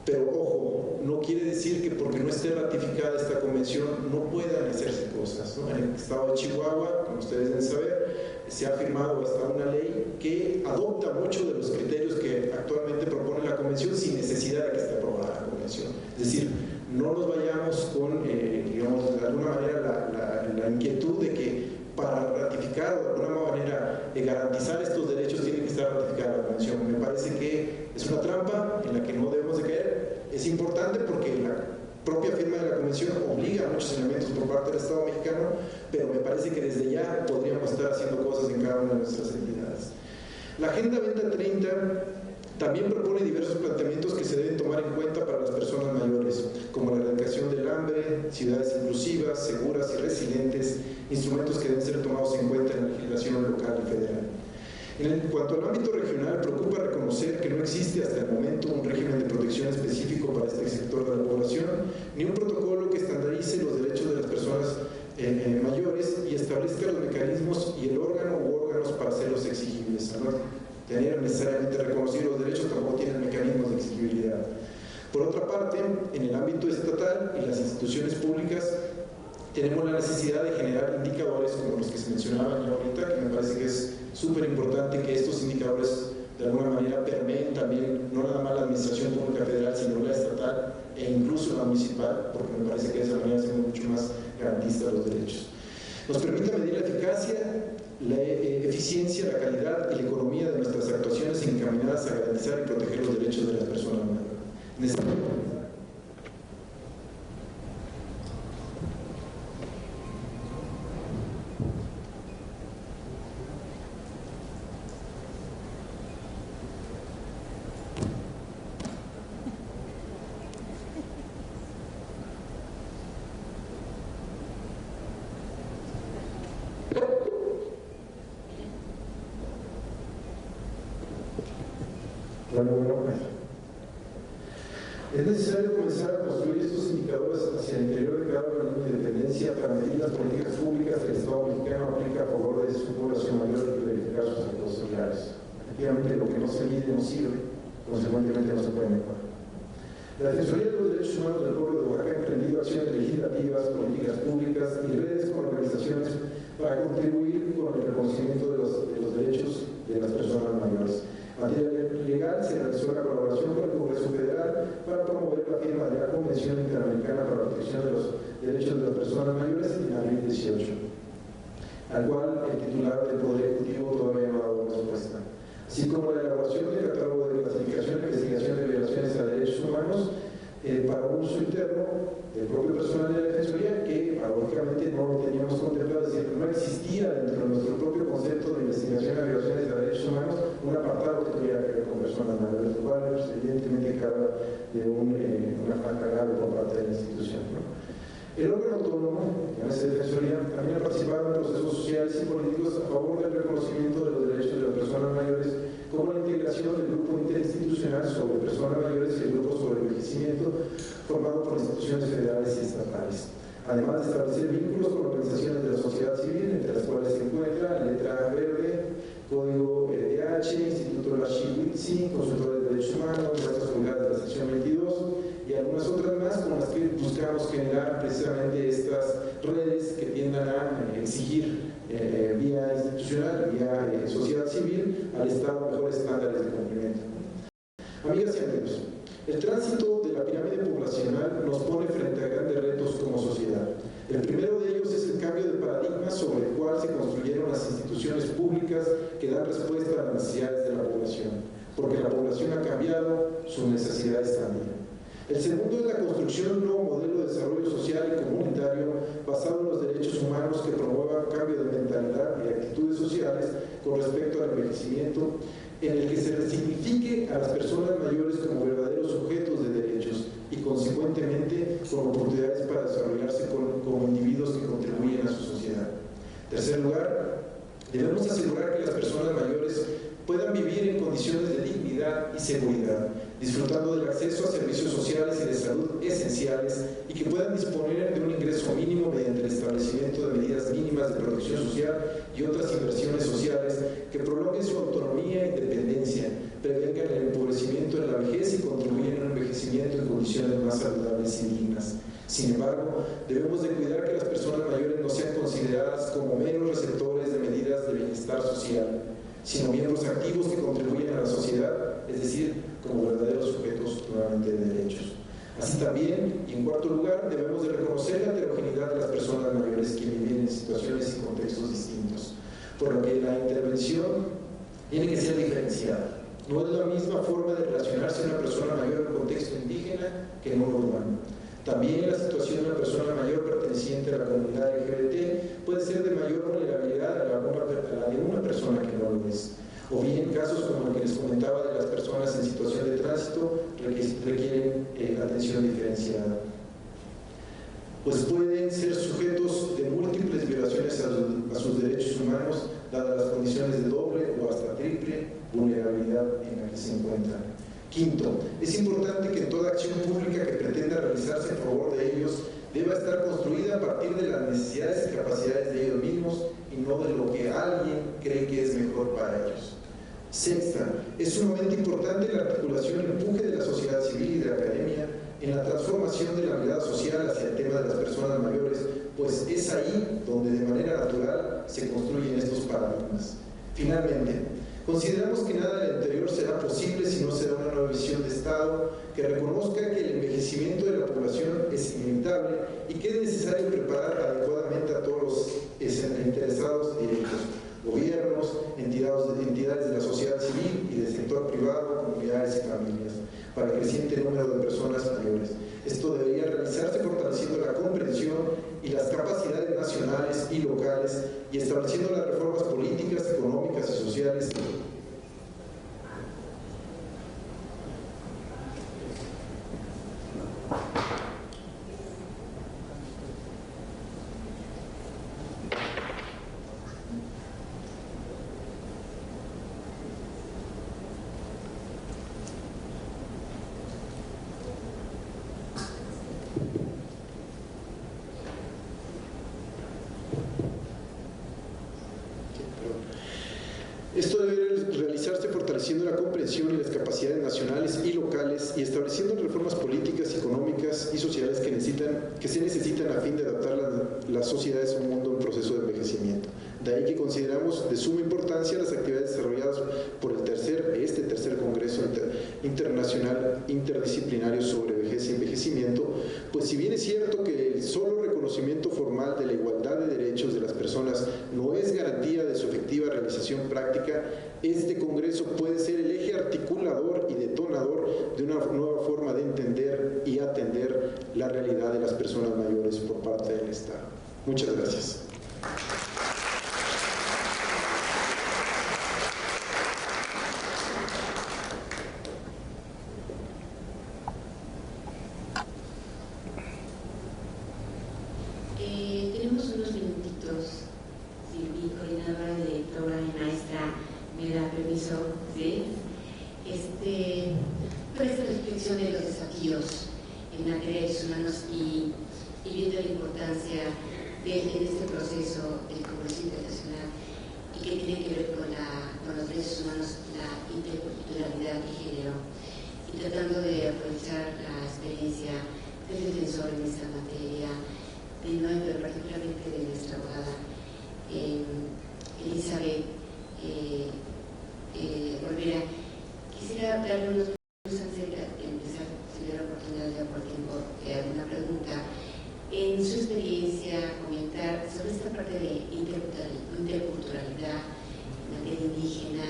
pero ojo, no quiere decir que porque no esté ratificada esta convención no puedan hacerse cosas, ¿no? En el estado de Chihuahua, como ustedes deben saber, se ha firmado hasta una ley que adopta muchos de los criterios que actualmente propone la convención sin necesidad de que esté aprobada la convención. Es decir, no nos vayamos con, digamos, de alguna manera la inquietud de que para ratificar o de alguna manera garantizar estos derechos tiene que estar ratificada la convención. Me parece que es una trampa en la que no debemos de caer. Es importante porque la propia firma de la convención obliga a muchos elementos por parte del Estado mexicano, pero me parece que desde ya podríamos estar haciendo cosas en cada una de nuestras entidades. La Agenda 2030 también propone diversos planteamientos que se deben tomar en cuenta para las personas mayores, como la erradicación del hambre, ciudades inclusivas, seguras y resilientes, instrumentos que deben ser tomados en cuenta en la legislación local y federal. En cuanto al ámbito regional, preocupa reconocer que no existe hasta el momento un régimen de protección específico para este sector de la población, ni un protocolo que estandarice los derechos de las personas mayores y establezca los mecanismos y el órgano u órganos para hacerlos exigibles. ¿No? Tener necesariamente reconocidos los derechos tampoco tienen mecanismos de exigibilidad. Por otra parte, en el ámbito estatal y las instituciones públicas, tenemos la necesidad de generar indicadores como los que se mencionaban ahorita, que me parece que es súper importante que estos indicadores de alguna manera permeen también no nada más la administración pública federal, sino la estatal e incluso la municipal, porque me parece que de esa manera hacemos mucho más garantistas los derechos. Nos permite medir la eficacia, la eficiencia, la calidad y la economía de nuestras actuaciones encaminadas a garantizar y proteger los derechos de las personas mayores. Es necesario comenzar a construir estos indicadores hacia el interior de cada organismo de dependencia para medir las políticas públicas que el Estado mexicano aplica a favor de su población mayor y verificar sus actos sociales. Efectivamente, lo que no se mide no sirve, consecuentemente no se puede mejorar. La Defensoría de los Derechos Humanos del Pueblo de Oaxaca ha emprendido acciones legislativas, políticas públicas y redes con organizaciones para contribuir con el reconocimiento de los derechos de las personas mayores. En materia legal se realizó la colaboración con el Congreso Federal para promover la firma de la Convención Interamericana para la Protección de los Derechos de las Personas Mayores en abril 18, al cual el titular del Poder Ejecutivo todavía no ha dado respuesta, así como la elaboración del catálogo de clasificación e investigación de violaciones a derechos humanos para uso interno del propio personal de la Defensoría, que paradójicamente no lo teníamos contemplado, es decir, no existía dentro de nuestro propio concepto de investigación a violaciones a derechos humanos un apartado que tuviera que ver con personas mayores, lo cual evidentemente cabe de una falta grave por parte de la institución, ¿no? El órgano autónomo, en esa Defensoría, también ha participado en procesos sociales y políticos a favor del reconocimiento de los derechos de las personas mayores, como la integración del grupo interinstitucional sobre personas mayores y el grupo sobre envejecimiento, formado por instituciones federales y estatales. Además de establecer vínculos con organizaciones de la sociedad civil, entre las cuales se encuentra Letra Verde, Código LDH, Instituto Lashiwitsi, Consultores de Derechos Humanos, Nuestras Unidades de la sección 22 y algunas otras más con las que buscamos generar precisamente estas redes que tiendan a exigir vía institucional, vía sociedad civil, al Estado mejores estándares de cumplimiento. Amigas y amigos, el tránsito de la pirámide poblacional nos pone frente a grandes retos como sociedad. El primero de ellos es el cambio de paradigma sobre el cual se construyeron las instituciones públicas dan respuesta a las necesidades de la población, porque la población ha cambiado, sus necesidades también. El segundo es la construcción de un nuevo modelo de desarrollo social y comunitario basado en los derechos humanos que promuevan cambio de mentalidad y de actitudes sociales con respecto al envejecimiento, en el que se resignifique a las personas mayores como verdaderos sujetos de derechos y consecuentemente con oportunidades para desarrollarse como individuos que contribuyen a su sociedad. En tercer lugar, debemos asegurar que las personas mayores puedan vivir en condiciones de dignidad y seguridad, disfrutando del acceso a servicios sociales y de salud esenciales y que puedan disponer de un ingreso mínimo mediante el establecimiento de medidas mínimas de protección social y otras inversiones sociales que prolonguen su autonomía e independencia, prevengan el empobrecimiento de la vejez y contribuyan a un envejecimiento en condiciones más saludables y dignas. Sin embargo, debemos de cuidar que las personas mayores no sean consideradas como meros receptores de medidas de bienestar social, sino miembros activos que contribuyen a la sociedad, es decir, como verdaderos sujetos nuevamente de derechos. Así también, y en cuarto lugar, debemos de reconocer la heterogeneidad de las personas mayores que viven en situaciones y contextos distintos, por lo que la intervención tiene que ser diferenciada. No es la misma forma de relacionarse una persona mayor en un contexto indígena que en un urbano. También la situación de una persona mayor perteneciente a la comunidad LGBT puede ser de mayor vulnerabilidad a la de una persona que no lo es. O bien casos como el que les comentaba de las personas en situación de tránsito requieren atención diferenciada. Pues pueden ser sujetos de múltiples violaciones a sus derechos humanos, dadas las condiciones de doble o hasta triple vulnerabilidad en la que se encuentran. Quinto, es importante que toda acción pública que pretenda realizarse en favor de ellos deba estar construida a partir de las necesidades y capacidades de ellos mismos y no de lo que alguien cree que es mejor para ellos. Sexta, es sumamente importante la articulación y empuje de la sociedad civil y de la academia en la transformación de la mirada social hacia el tema de las personas mayores, pues es ahí donde de manera natural se construyen estos paradigmas. Finalmente, consideramos que nada del anterior será posible si no se da una nueva visión de Estado que reconozca que el envejecimiento de la población es inevitable y que es necesario preparar adecuadamente a todos los interesados directos, gobiernos, entidades de la sociedad civil y del sector privado, comunidades y familias, para el creciente número de personas mayores. Esto debería realizarse fortaleciendo la comprensión y las capacidades nacionales y locales y estableciendo las reformas políticas, económicas y sociales fortaleciendo la comprensión y las capacidades nacionales y locales y estableciendo reformas políticas, económicas y sociales que se necesitan a fin de adaptar las sociedades a un mundo en proceso de envejecimiento. De ahí que consideramos de suma importancia las actividades desarrolladas por este tercer Congreso Internacional Interdisciplinario sobre Vejez y Envejecimiento, pues si bien es cierto que el solo reconocimiento formal de la igualdad de derechos de las personas no es garantía de su efectiva realización práctica, este Congreso puede ser el eje articulador y detonador de una nueva forma de entender y atender la realidad de las personas mayores por parte del Estado. Muchas gracias. Tenemos unos minutitos, si mi coordinadora de programa y maestra me da permiso, ¿sí? Por esta reflexión de los desafíos en materia de derechos humanos y viendo la importancia en este proceso del Congreso Internacional y que tiene que ver con los derechos humanos, la interculturalidad y género, y tratando de aprovechar la experiencia del defensor en esta materia, pero particularmente de nuestra abogada Elizabeth Olvera. Quisiera darle unos minutos antes de empezar, si hubiera oportunidad ya por tiempo, alguna pregunta. En su experiencia, comentar sobre esta parte de interculturalidad en materia indígena,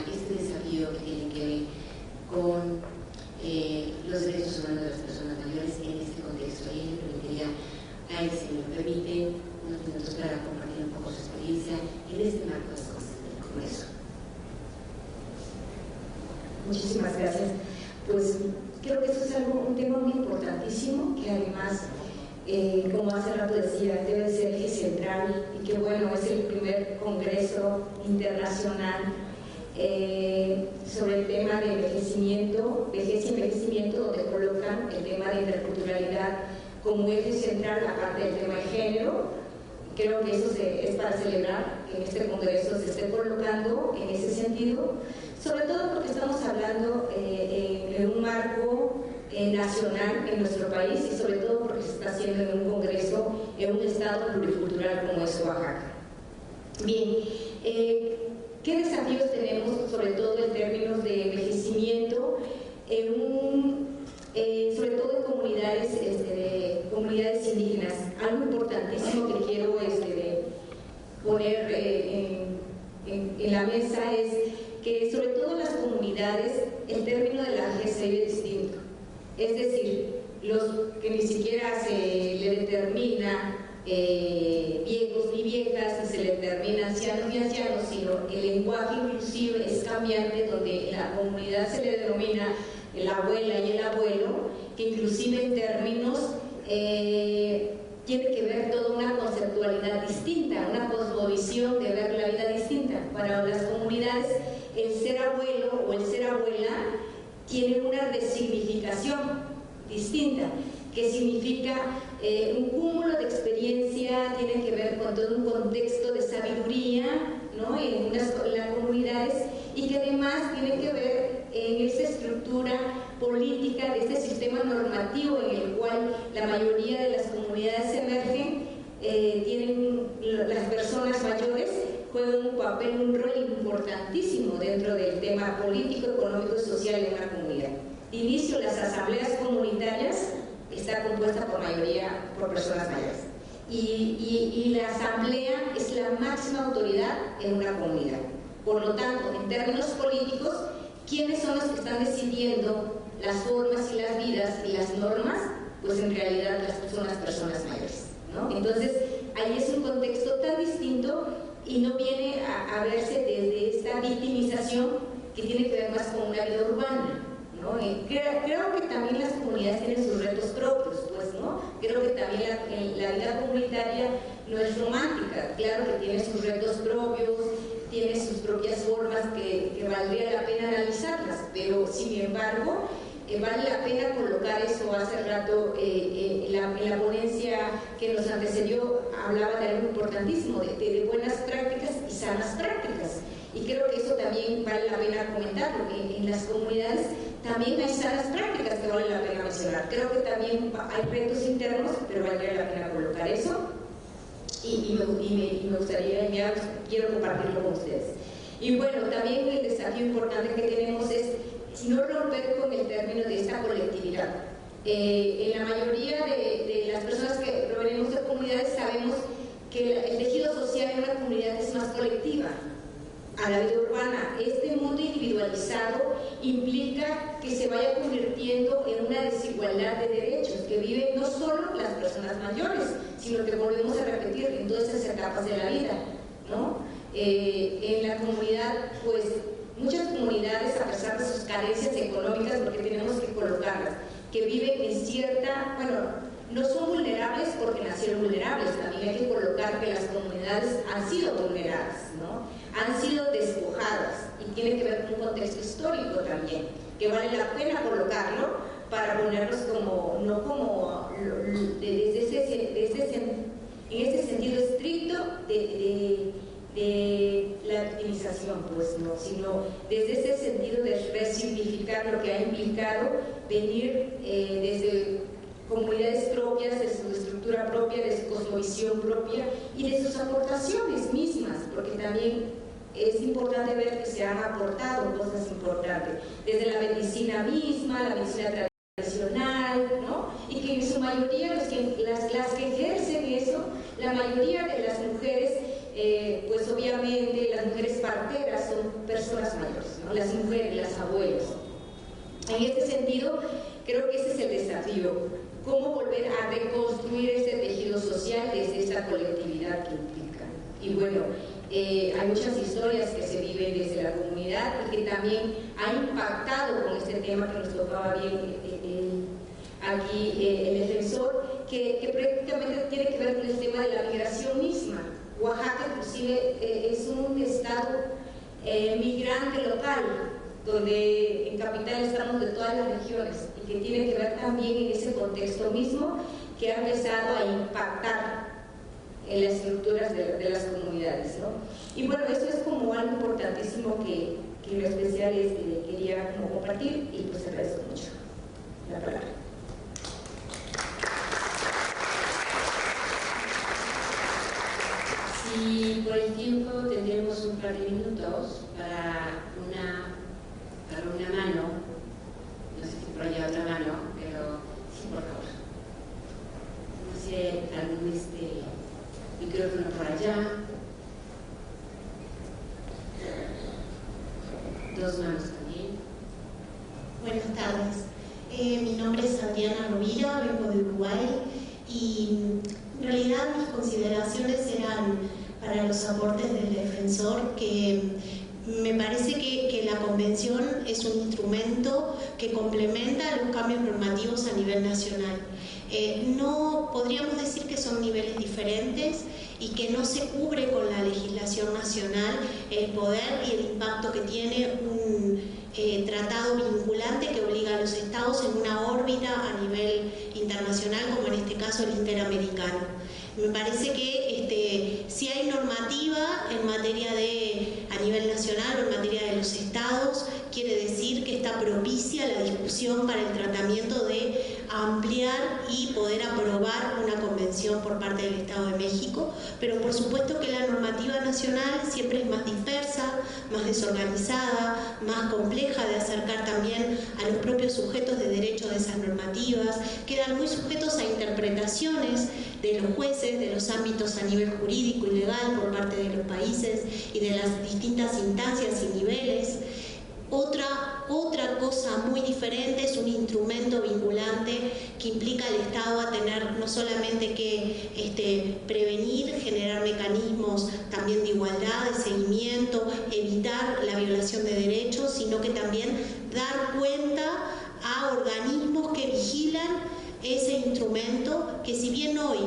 Muchísimas gracias. Pues creo que eso es un tema muy importantísimo, que además, como hace rato decía, debe ser eje central, y que bueno, es el primer congreso internacional sobre el tema de envejecimiento, vejez y envejecimiento, donde colocan el tema de interculturalidad como eje central, aparte del tema de género. Creo que eso es para celebrar, que en este congreso se esté colocando en ese sentido, sobre todo porque estamos hablando en un marco nacional en nuestro país, y sobre todo porque se está haciendo en un congreso en un estado pluricultural como es Oaxaca. Bien, ¿qué desafíos tenemos, sobre todo en términos de envejecimiento, sobre todo en comunidades indígenas? Algo importantísimo que quiero poner en la mesa es que sobre todo en las comunidades el término de la vejez se vive distinto. Es decir, los que ni siquiera se le determina viejos ni viejas, ni se le determina ancianos ni ancianos, sino el lenguaje inclusive es cambiante, donde en la comunidad se le denomina la abuela y el abuelo, que inclusive en términos tiene que ver toda una conceptualidad distinta, una cosmovisión de ver la vida distinta. Para las comunidades, el ser abuelo o el ser abuela tiene una resignificación distinta, que significa un cúmulo de experiencia, tiene que ver con todo un contexto de sabiduría, ¿no?, en las comunidades, y que además tiene que ver en esa estructura política, de este sistema normativo en el cual la mayoría de las comunidades emergen, las personas mayores juegan un papel, un rol importantísimo dentro del tema político, económico y social en una comunidad. De inicio, las asambleas comunitarias está compuesta por mayoría por personas mayores, y la asamblea es la máxima autoridad en una comunidad. Por lo tanto, en términos políticos, ¿quiénes son los que están decidiendo las formas y las vidas y las normas? Pues en realidad son las personas mayores, ¿no? Entonces, ahí es un contexto tan distinto, y no viene a verse desde esta victimización que tiene que ver más con una vida urbana, ¿no? Creo que también las comunidades tienen sus retos propios, pues, ¿no? Creo que también la vida comunitaria no es romántica, claro que tiene sus retos propios, tiene sus propias formas que valdría la pena analizarlas, pero sin embargo vale la pena colocar eso. Hace rato en la ponencia que nos antecedió hablaba de algo importantísimo, de buenas prácticas y sanas prácticas, y creo que eso también vale la pena comentarlo. En las comunidades también hay sanas prácticas que vale la pena mencionar. Creo que también hay retos internos, pero vale la pena colocar eso, y me gustaría, quiero compartirlo con ustedes. Y bueno, también el desafío importante que tenemos es no romper con el término de esta colectividad. En la mayoría de las personas que provenimos de comunidades sabemos que el tejido social en una comunidad es más colectiva a la vida urbana. Este mundo individualizado implica que se vaya convirtiendo en una desigualdad de derechos que viven no solo las personas mayores, sino que volvemos a repetir en todas esas etapas de la vida, ¿no? En la comunidad, pues muchas comunidades, a pesar de sus carencias económicas, porque tenemos que colocarlas, que viven en cierta, no son vulnerables porque nacieron vulnerables, también hay que colocar que las comunidades han sido vulneradas, ¿no? Han sido despojadas, y tiene que ver con un contexto histórico también, que vale la pena colocarlo para ponerlos no como en este sentido estricto de la victimización, pues no, sino desde ese sentido de resignificar lo que ha implicado venir desde comunidades propias, de su estructura propia, de su cosmovisión propia y de sus aportaciones mismas, porque también es importante ver que se han aportado cosas importantes, desde la medicina misma, la medicina tradicional, ¿no? Y que en su mayoría las que ejercen eso, la mayoría de las mujeres, pues obviamente las mujeres parteras son personas mayores, ¿no? Las mujeres, las abuelas. En este sentido, creo que ese es el desafío, cómo volver a reconstruir este tejido social desde esta colectividad que implica. Y bueno, hay muchas historias que se viven desde la comunidad y que también ha impactado con este tema que nos tocaba bien aquí el defensor, que prácticamente tiene que ver con el tema de la migración misma. Oaxaca inclusive es un estado migrante local, donde en capital estamos de todas las regiones y que tiene que ver también en ese contexto mismo que ha empezado a impactar en las estructuras de las comunidades, ¿no? Y bueno, esto es como algo importantísimo que en lo especial quería como compartir y pues agradezco mucho la palabra. Si por el tiempo tendremos un par de minutos para una mano, no sé si por allá otra mano, pero sí, por favor. No sé, algún micrófono por allá. Dos manos también. Buenas tardes. Mi nombre es Adriana Rovira, vengo de Uruguay y en realidad mis consideraciones eran para los aportes del defensor, que me parece que la convención es un instrumento que complementa los cambios normativos a nivel nacional. No podríamos decir que son niveles diferentes y que no se cubre con la legislación nacional el poder y el impacto que tiene un tratado vinculante que obliga a los estados en una órbita a nivel internacional, como en este caso el interamericano. Me parece que si hay normativa en materia a nivel nacional o en materia de los estados, quiere decir que está propicia la discusión para el tratamiento de ampliar y poder aprobar una convención por parte del Estado de México, pero por supuesto que la normativa nacional siempre es más dispersa, más desorganizada, más compleja de acercar también a los propios sujetos de derecho de esas normativas, quedan muy sujetos a interpretaciones de los jueces, de los ámbitos a nivel jurídico y legal por parte de los países y de las distintas instancias y niveles. Otra cosa muy diferente es un instrumento vinculante que implica al Estado a tener no solamente que prevenir, generar mecanismos también de igualdad, de seguimiento, evitar la violación de derechos, sino que también dar cuenta a organismos que vigilan ese instrumento, que si bien hoy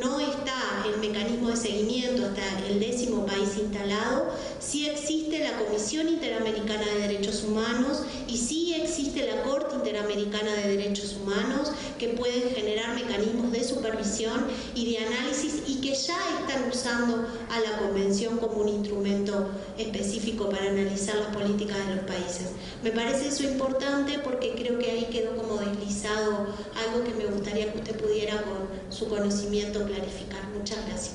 no está el mecanismo de seguimiento hasta el 10º país instalado, sí existe la Comisión Interamericana de Derechos Humanos y sí existe la Corte Interamericana de Derechos Humanos, que pueden generar mecanismos de supervisión y de análisis y que ya están usando a la Convención como un instrumento específico para analizar las políticas de los países. Me parece eso importante porque creo que ahí quedó como deslizado algo que me gustaría que usted pudiera con su conocimiento clarificar. Muchas gracias.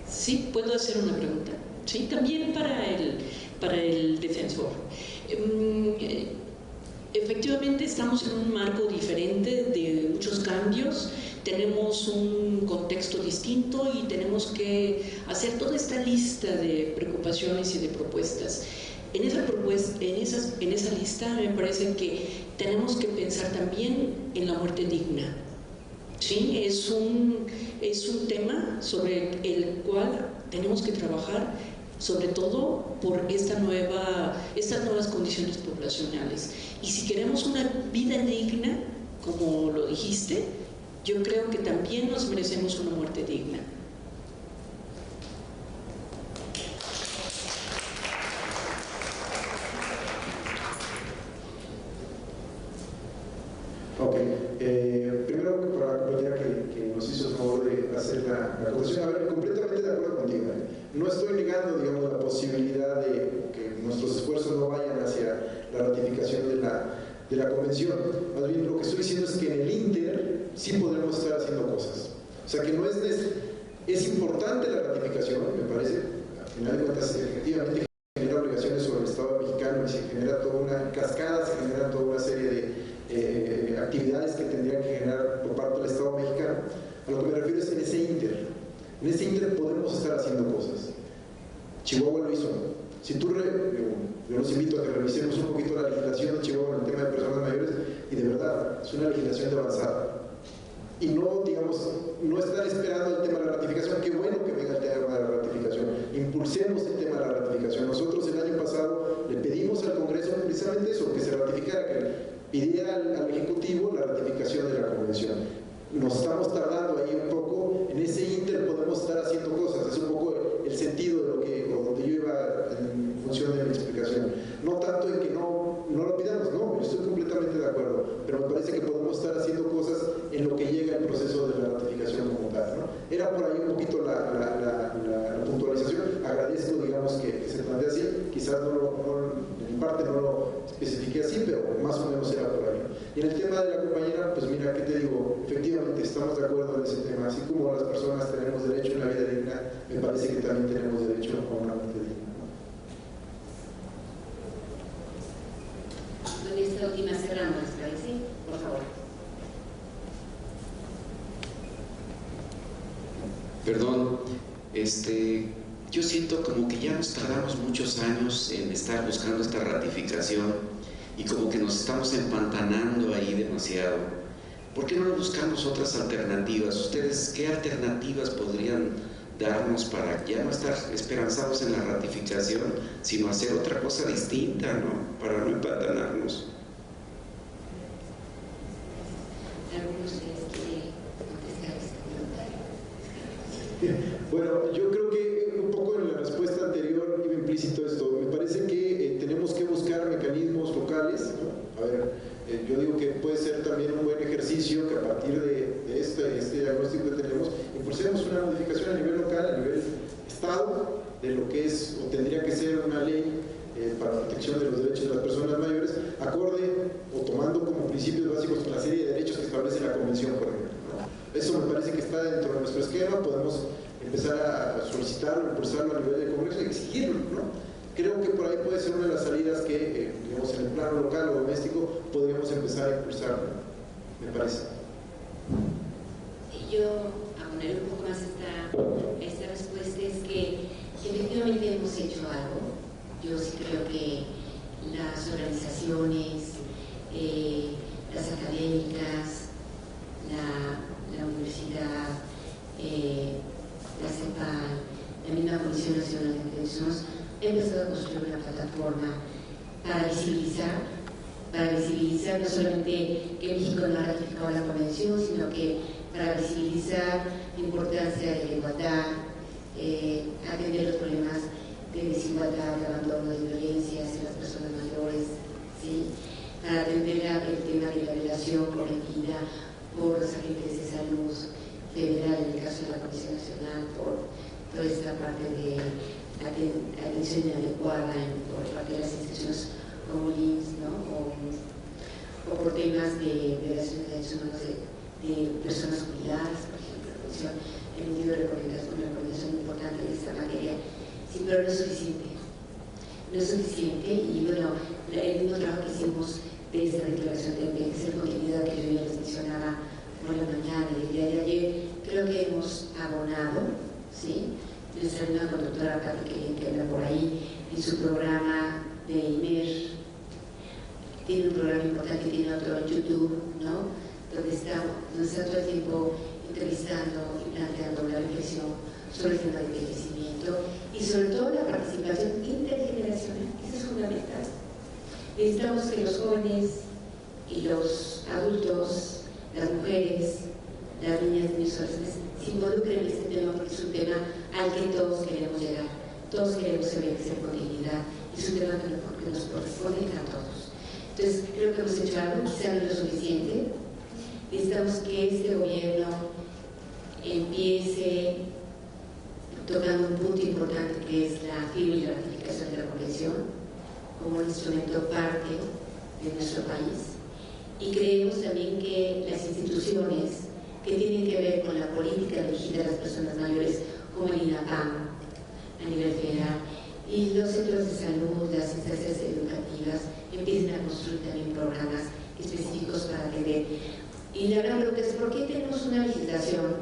Sí, puedo hacer una pregunta. Sí, también para el defensor. Efectivamente estamos en un marco diferente de muchos cambios, tenemos un contexto distinto y tenemos que hacer toda esta lista de preocupaciones y de propuestas. En esa lista me parece que tenemos que pensar también en la muerte digna. ¿Sí? Es un tema sobre el cual tenemos que trabajar, sobre todo por estas nuevas condiciones poblacionales. Y si queremos una vida digna, como lo dijiste, yo creo que también nos merecemos una muerte digna. Ok, primero para la compañera que nos hizo el favor de hacer la acusación, a ver, completamente de acuerdo contigo, no estoy negando, digamos, la posibilidad de que nuestros esfuerzos no vayan hacia la ratificación de la convención. Más bien lo que estoy diciendo es que en el Inter sí podremos estar haciendo cosas. O sea que no es importante la ratificación, me parece, al final de cuentas efectivamente genera obligaciones sobre el Estado mexicano y se genera toda una cascada, se genera toda una serie de actividades que tendrían que generar por parte del Estado mexicano. A lo que me refiero es en ese Inter. En ese Inter podemos estar haciendo cosas. Chihuahua lo hizo. Si tú yo los invito a que revisemos un poquito la legislación de Chihuahua en el tema de personas mayores y de verdad es una legislación de avanzada. y no, digamos, no estar esperando el tema de la ratificación. Qué bueno que venga el tema de la ratificación, impulsemos el tema de la ratificación. Nosotros el año pasado le pedimos al Congreso precisamente eso, que se ratificara, que pidiera al Ejecutivo la ratificación de la Convención. Nos estamos tardando ahí un poco, en ese ínter podemos estar haciendo cosas, es un poco el sentido de lo que, o donde yo iba en función de mi explicación. No tanto en que no lo pidamos, no, yo estoy completamente de acuerdo, pero me parece que podemos estar haciendo cosas en lo que llega el proceso de la ratificación como tal, ¿no? Era por ahí un poquito la puntualización. Agradezco, digamos, que se plantea así, quizás en parte no lo especifiqué así, pero más o menos era por ahí. Y en el tema de la compañera, pues mira, ¿qué te digo? Efectivamente, estamos de acuerdo en ese tema. Así como las personas tenemos derecho a una vida digna, me parece que también tenemos derecho a una mente digna. Con esta última cerramos, ¿les parece? Por favor. Perdón, yo siento como que ya nos tardamos muchos años en estar buscando esta ratificación y como que nos estamos empantanando ahí demasiado. ¿Por qué no buscamos otras alternativas? ¿Ustedes qué alternativas podrían darnos para ya no estar esperanzados en la ratificación, sino hacer otra cosa distinta, ¿no? Para no empantanarnos. ¿Alguno de ustedes quiere contestar este comentario? Bueno, yo creo que un poco en la respuesta anterior iba implícito esto. Me parece que tenemos que buscar mecanismos locales, ¿no? A ver, yo digo que puede ser también un buen ejercicio que a partir de este diagnóstico que tenemos, impulsemos una modificación a nivel local, a nivel Estado, de lo que es o tendría que ser una ley para protección de los derechos de las personas mayores, acorde o tomando como principios básicos la serie de derechos que establece la Convención, por ejemplo, ¿no? Eso me parece que está dentro de nuestro esquema. Podemos empezar a solicitarlo, impulsarlo a nivel de Congreso y exigirlo, ¿no? Creo que por ahí puede ser una de las salidas que, digamos, en el plano local o doméstico podríamos empezar a impulsarlo, me parece. Yo, a poner un poco más esta respuesta, es que efectivamente hemos hecho algo. Yo sí creo que las organizaciones, las académicas, la universidad, la CEPAL, la misma Comisión Nacional de Derechos, he empezado a construir una plataforma para visibilizar no solamente que México no ha ratificado la Convención, sino que para visibilizar la importancia de la igualdad, atender los problemas de desigualdad, de abandono, de violencia hacia las personas mayores, ¿sí? Para atender el tema de la relación corregida por los agentes de salud federal, en el caso de la Comisión Nacional, por toda esta parte de atención inadecuada por parte de las instituciones como IMSS, ¿no? o por temas de violación de derechos humanos de personas cuidadas, por ejemplo. La Comisión ha emitido una recomendación importante en esta materia, sí, pero no es suficiente. No es suficiente, y bueno, el mismo trabajo que hicimos de esta declaración de envejecer con dignidad que yo ya les mencionaba por la mañana y el día de ayer, creo que hemos abonado, ¿sí? Nuestra nueva conductora Katy, que anda por ahí en su programa de IMER, tiene un programa importante, tiene otro en YouTube, ¿no? Donde nos está todo el tiempo entrevistando y planteando una reflexión sobre el tema del envejecimiento y sobre todo la participación intergeneracional. Eso es fundamental. Necesitamos que los jóvenes y los adultos, las mujeres, las niñas y los adolescentes se involucren en este tema, porque es un tema al que todos queremos llegar, todos queremos envejecer con dignidad, y es un tema que nos corresponde a todos. Entonces, creo que hemos hecho algo, quizá no es lo suficiente. Necesitamos que este gobierno empiece tocando un punto importante, que es la firma y la ratificación de la Convención como un instrumento parte de nuestro país. Y creemos también que las instituciones que tienen que ver con la política dirigida a las personas mayores, como el INAPAM a nivel federal, y los centros de salud, las instancias educativas, empiecen a construir también programas específicos para atender. Y la gran pregunta es: ¿por qué tenemos una legislación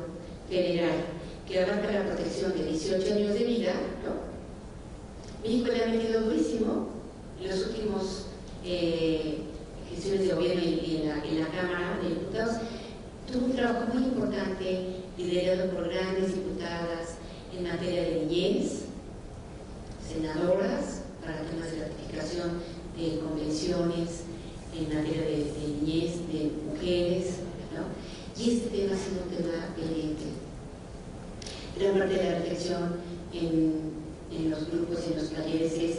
federal que abarca la protección de 18 años de vida, ¿no? México le ha metido durísimo en los últimos gestiones de gobierno y en la Cámara de Diputados. tuvo un trabajo muy importante liderado por grandes diputadas en materia de niñez, senadoras para temas de ratificación de convenciones en materia de niñez, de mujeres, ¿no? Y este tema ha sido un tema pendiente. Gran parte de la reflexión en los grupos y en los talleres es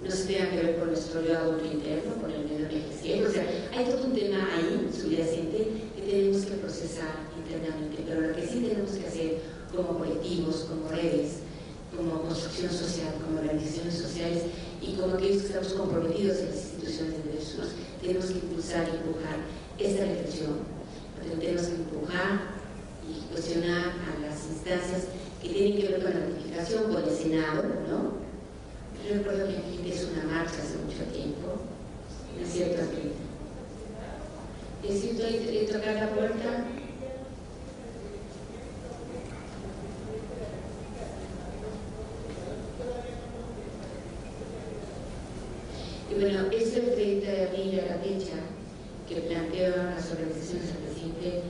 no se tenga que ver con nuestro yo adulto interno, con el miedo envejeciente. O sea, hay todo un tema ahí subyacente que tenemos que procesar internamente, pero lo que sí tenemos que hacer como colectivos, como redes, como construcción social, como organizaciones sociales y como aquellos que estamos comprometidos en las instituciones de derechos humanos, tenemos que impulsar y empujar esta reflexión, tenemos que empujar y cuestionar a las instancias que tienen que ver con la ratificación, con el Senado, ¿no? Yo recuerdo que aquí hizo una marcha hace mucho tiempo, ¿no es cierto? Es cierto, tocar la puerta. Y bueno, este 30 de abril a la fecha que planteó las organizaciones al presidente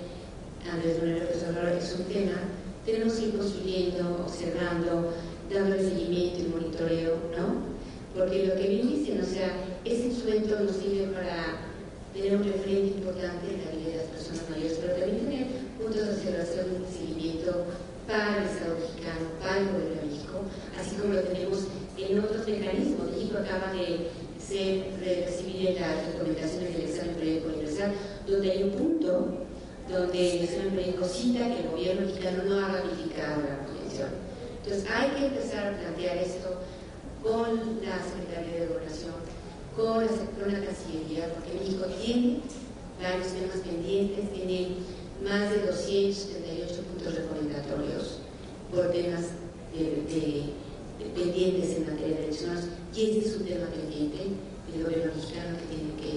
Andrés Manuel López Obrador es un tema, tenemos que ir construyendo, observando, dándole seguimiento y monitoreo, ¿no? Porque lo que bien dicen, o sea, ese instrumento nos sirve para tener un referente importante en la vida de las personas mayores, pero también tener puntos de observación y seguimiento para el Estado mexicano, para el gobierno de México, así como lo tenemos en otros mecanismos. México acaba de recibir las recomendaciones del examen periódico universal, donde hay un punto donde el examen periódico cita que el gobierno mexicano no ha ratificado la convención. Entonces hay que empezar a plantear esto con la Secretaría de Gobernación, con la Cancillería, porque México tiene varios temas pendientes, tiene más de 278 puntos recomendatorios por temas pendientes en materia de derechos humanos, y este es un tema pendiente del gobierno mexicano que tiene que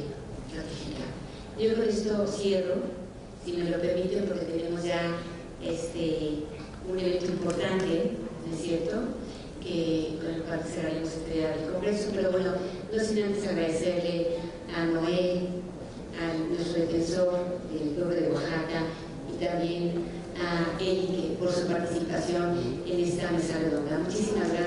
ratificar. Yo con esto cierro, si me lo permiten, porque tenemos ya un evento importante, ¿no es cierto?, con el cual cerraremos este día del Congreso, pero bueno, no sin antes agradecerle a Noé, a nuestro defensor del pueblo de Oaxaca, y también a Eric por su participación en esta mesa redonda. Muchísimas gracias.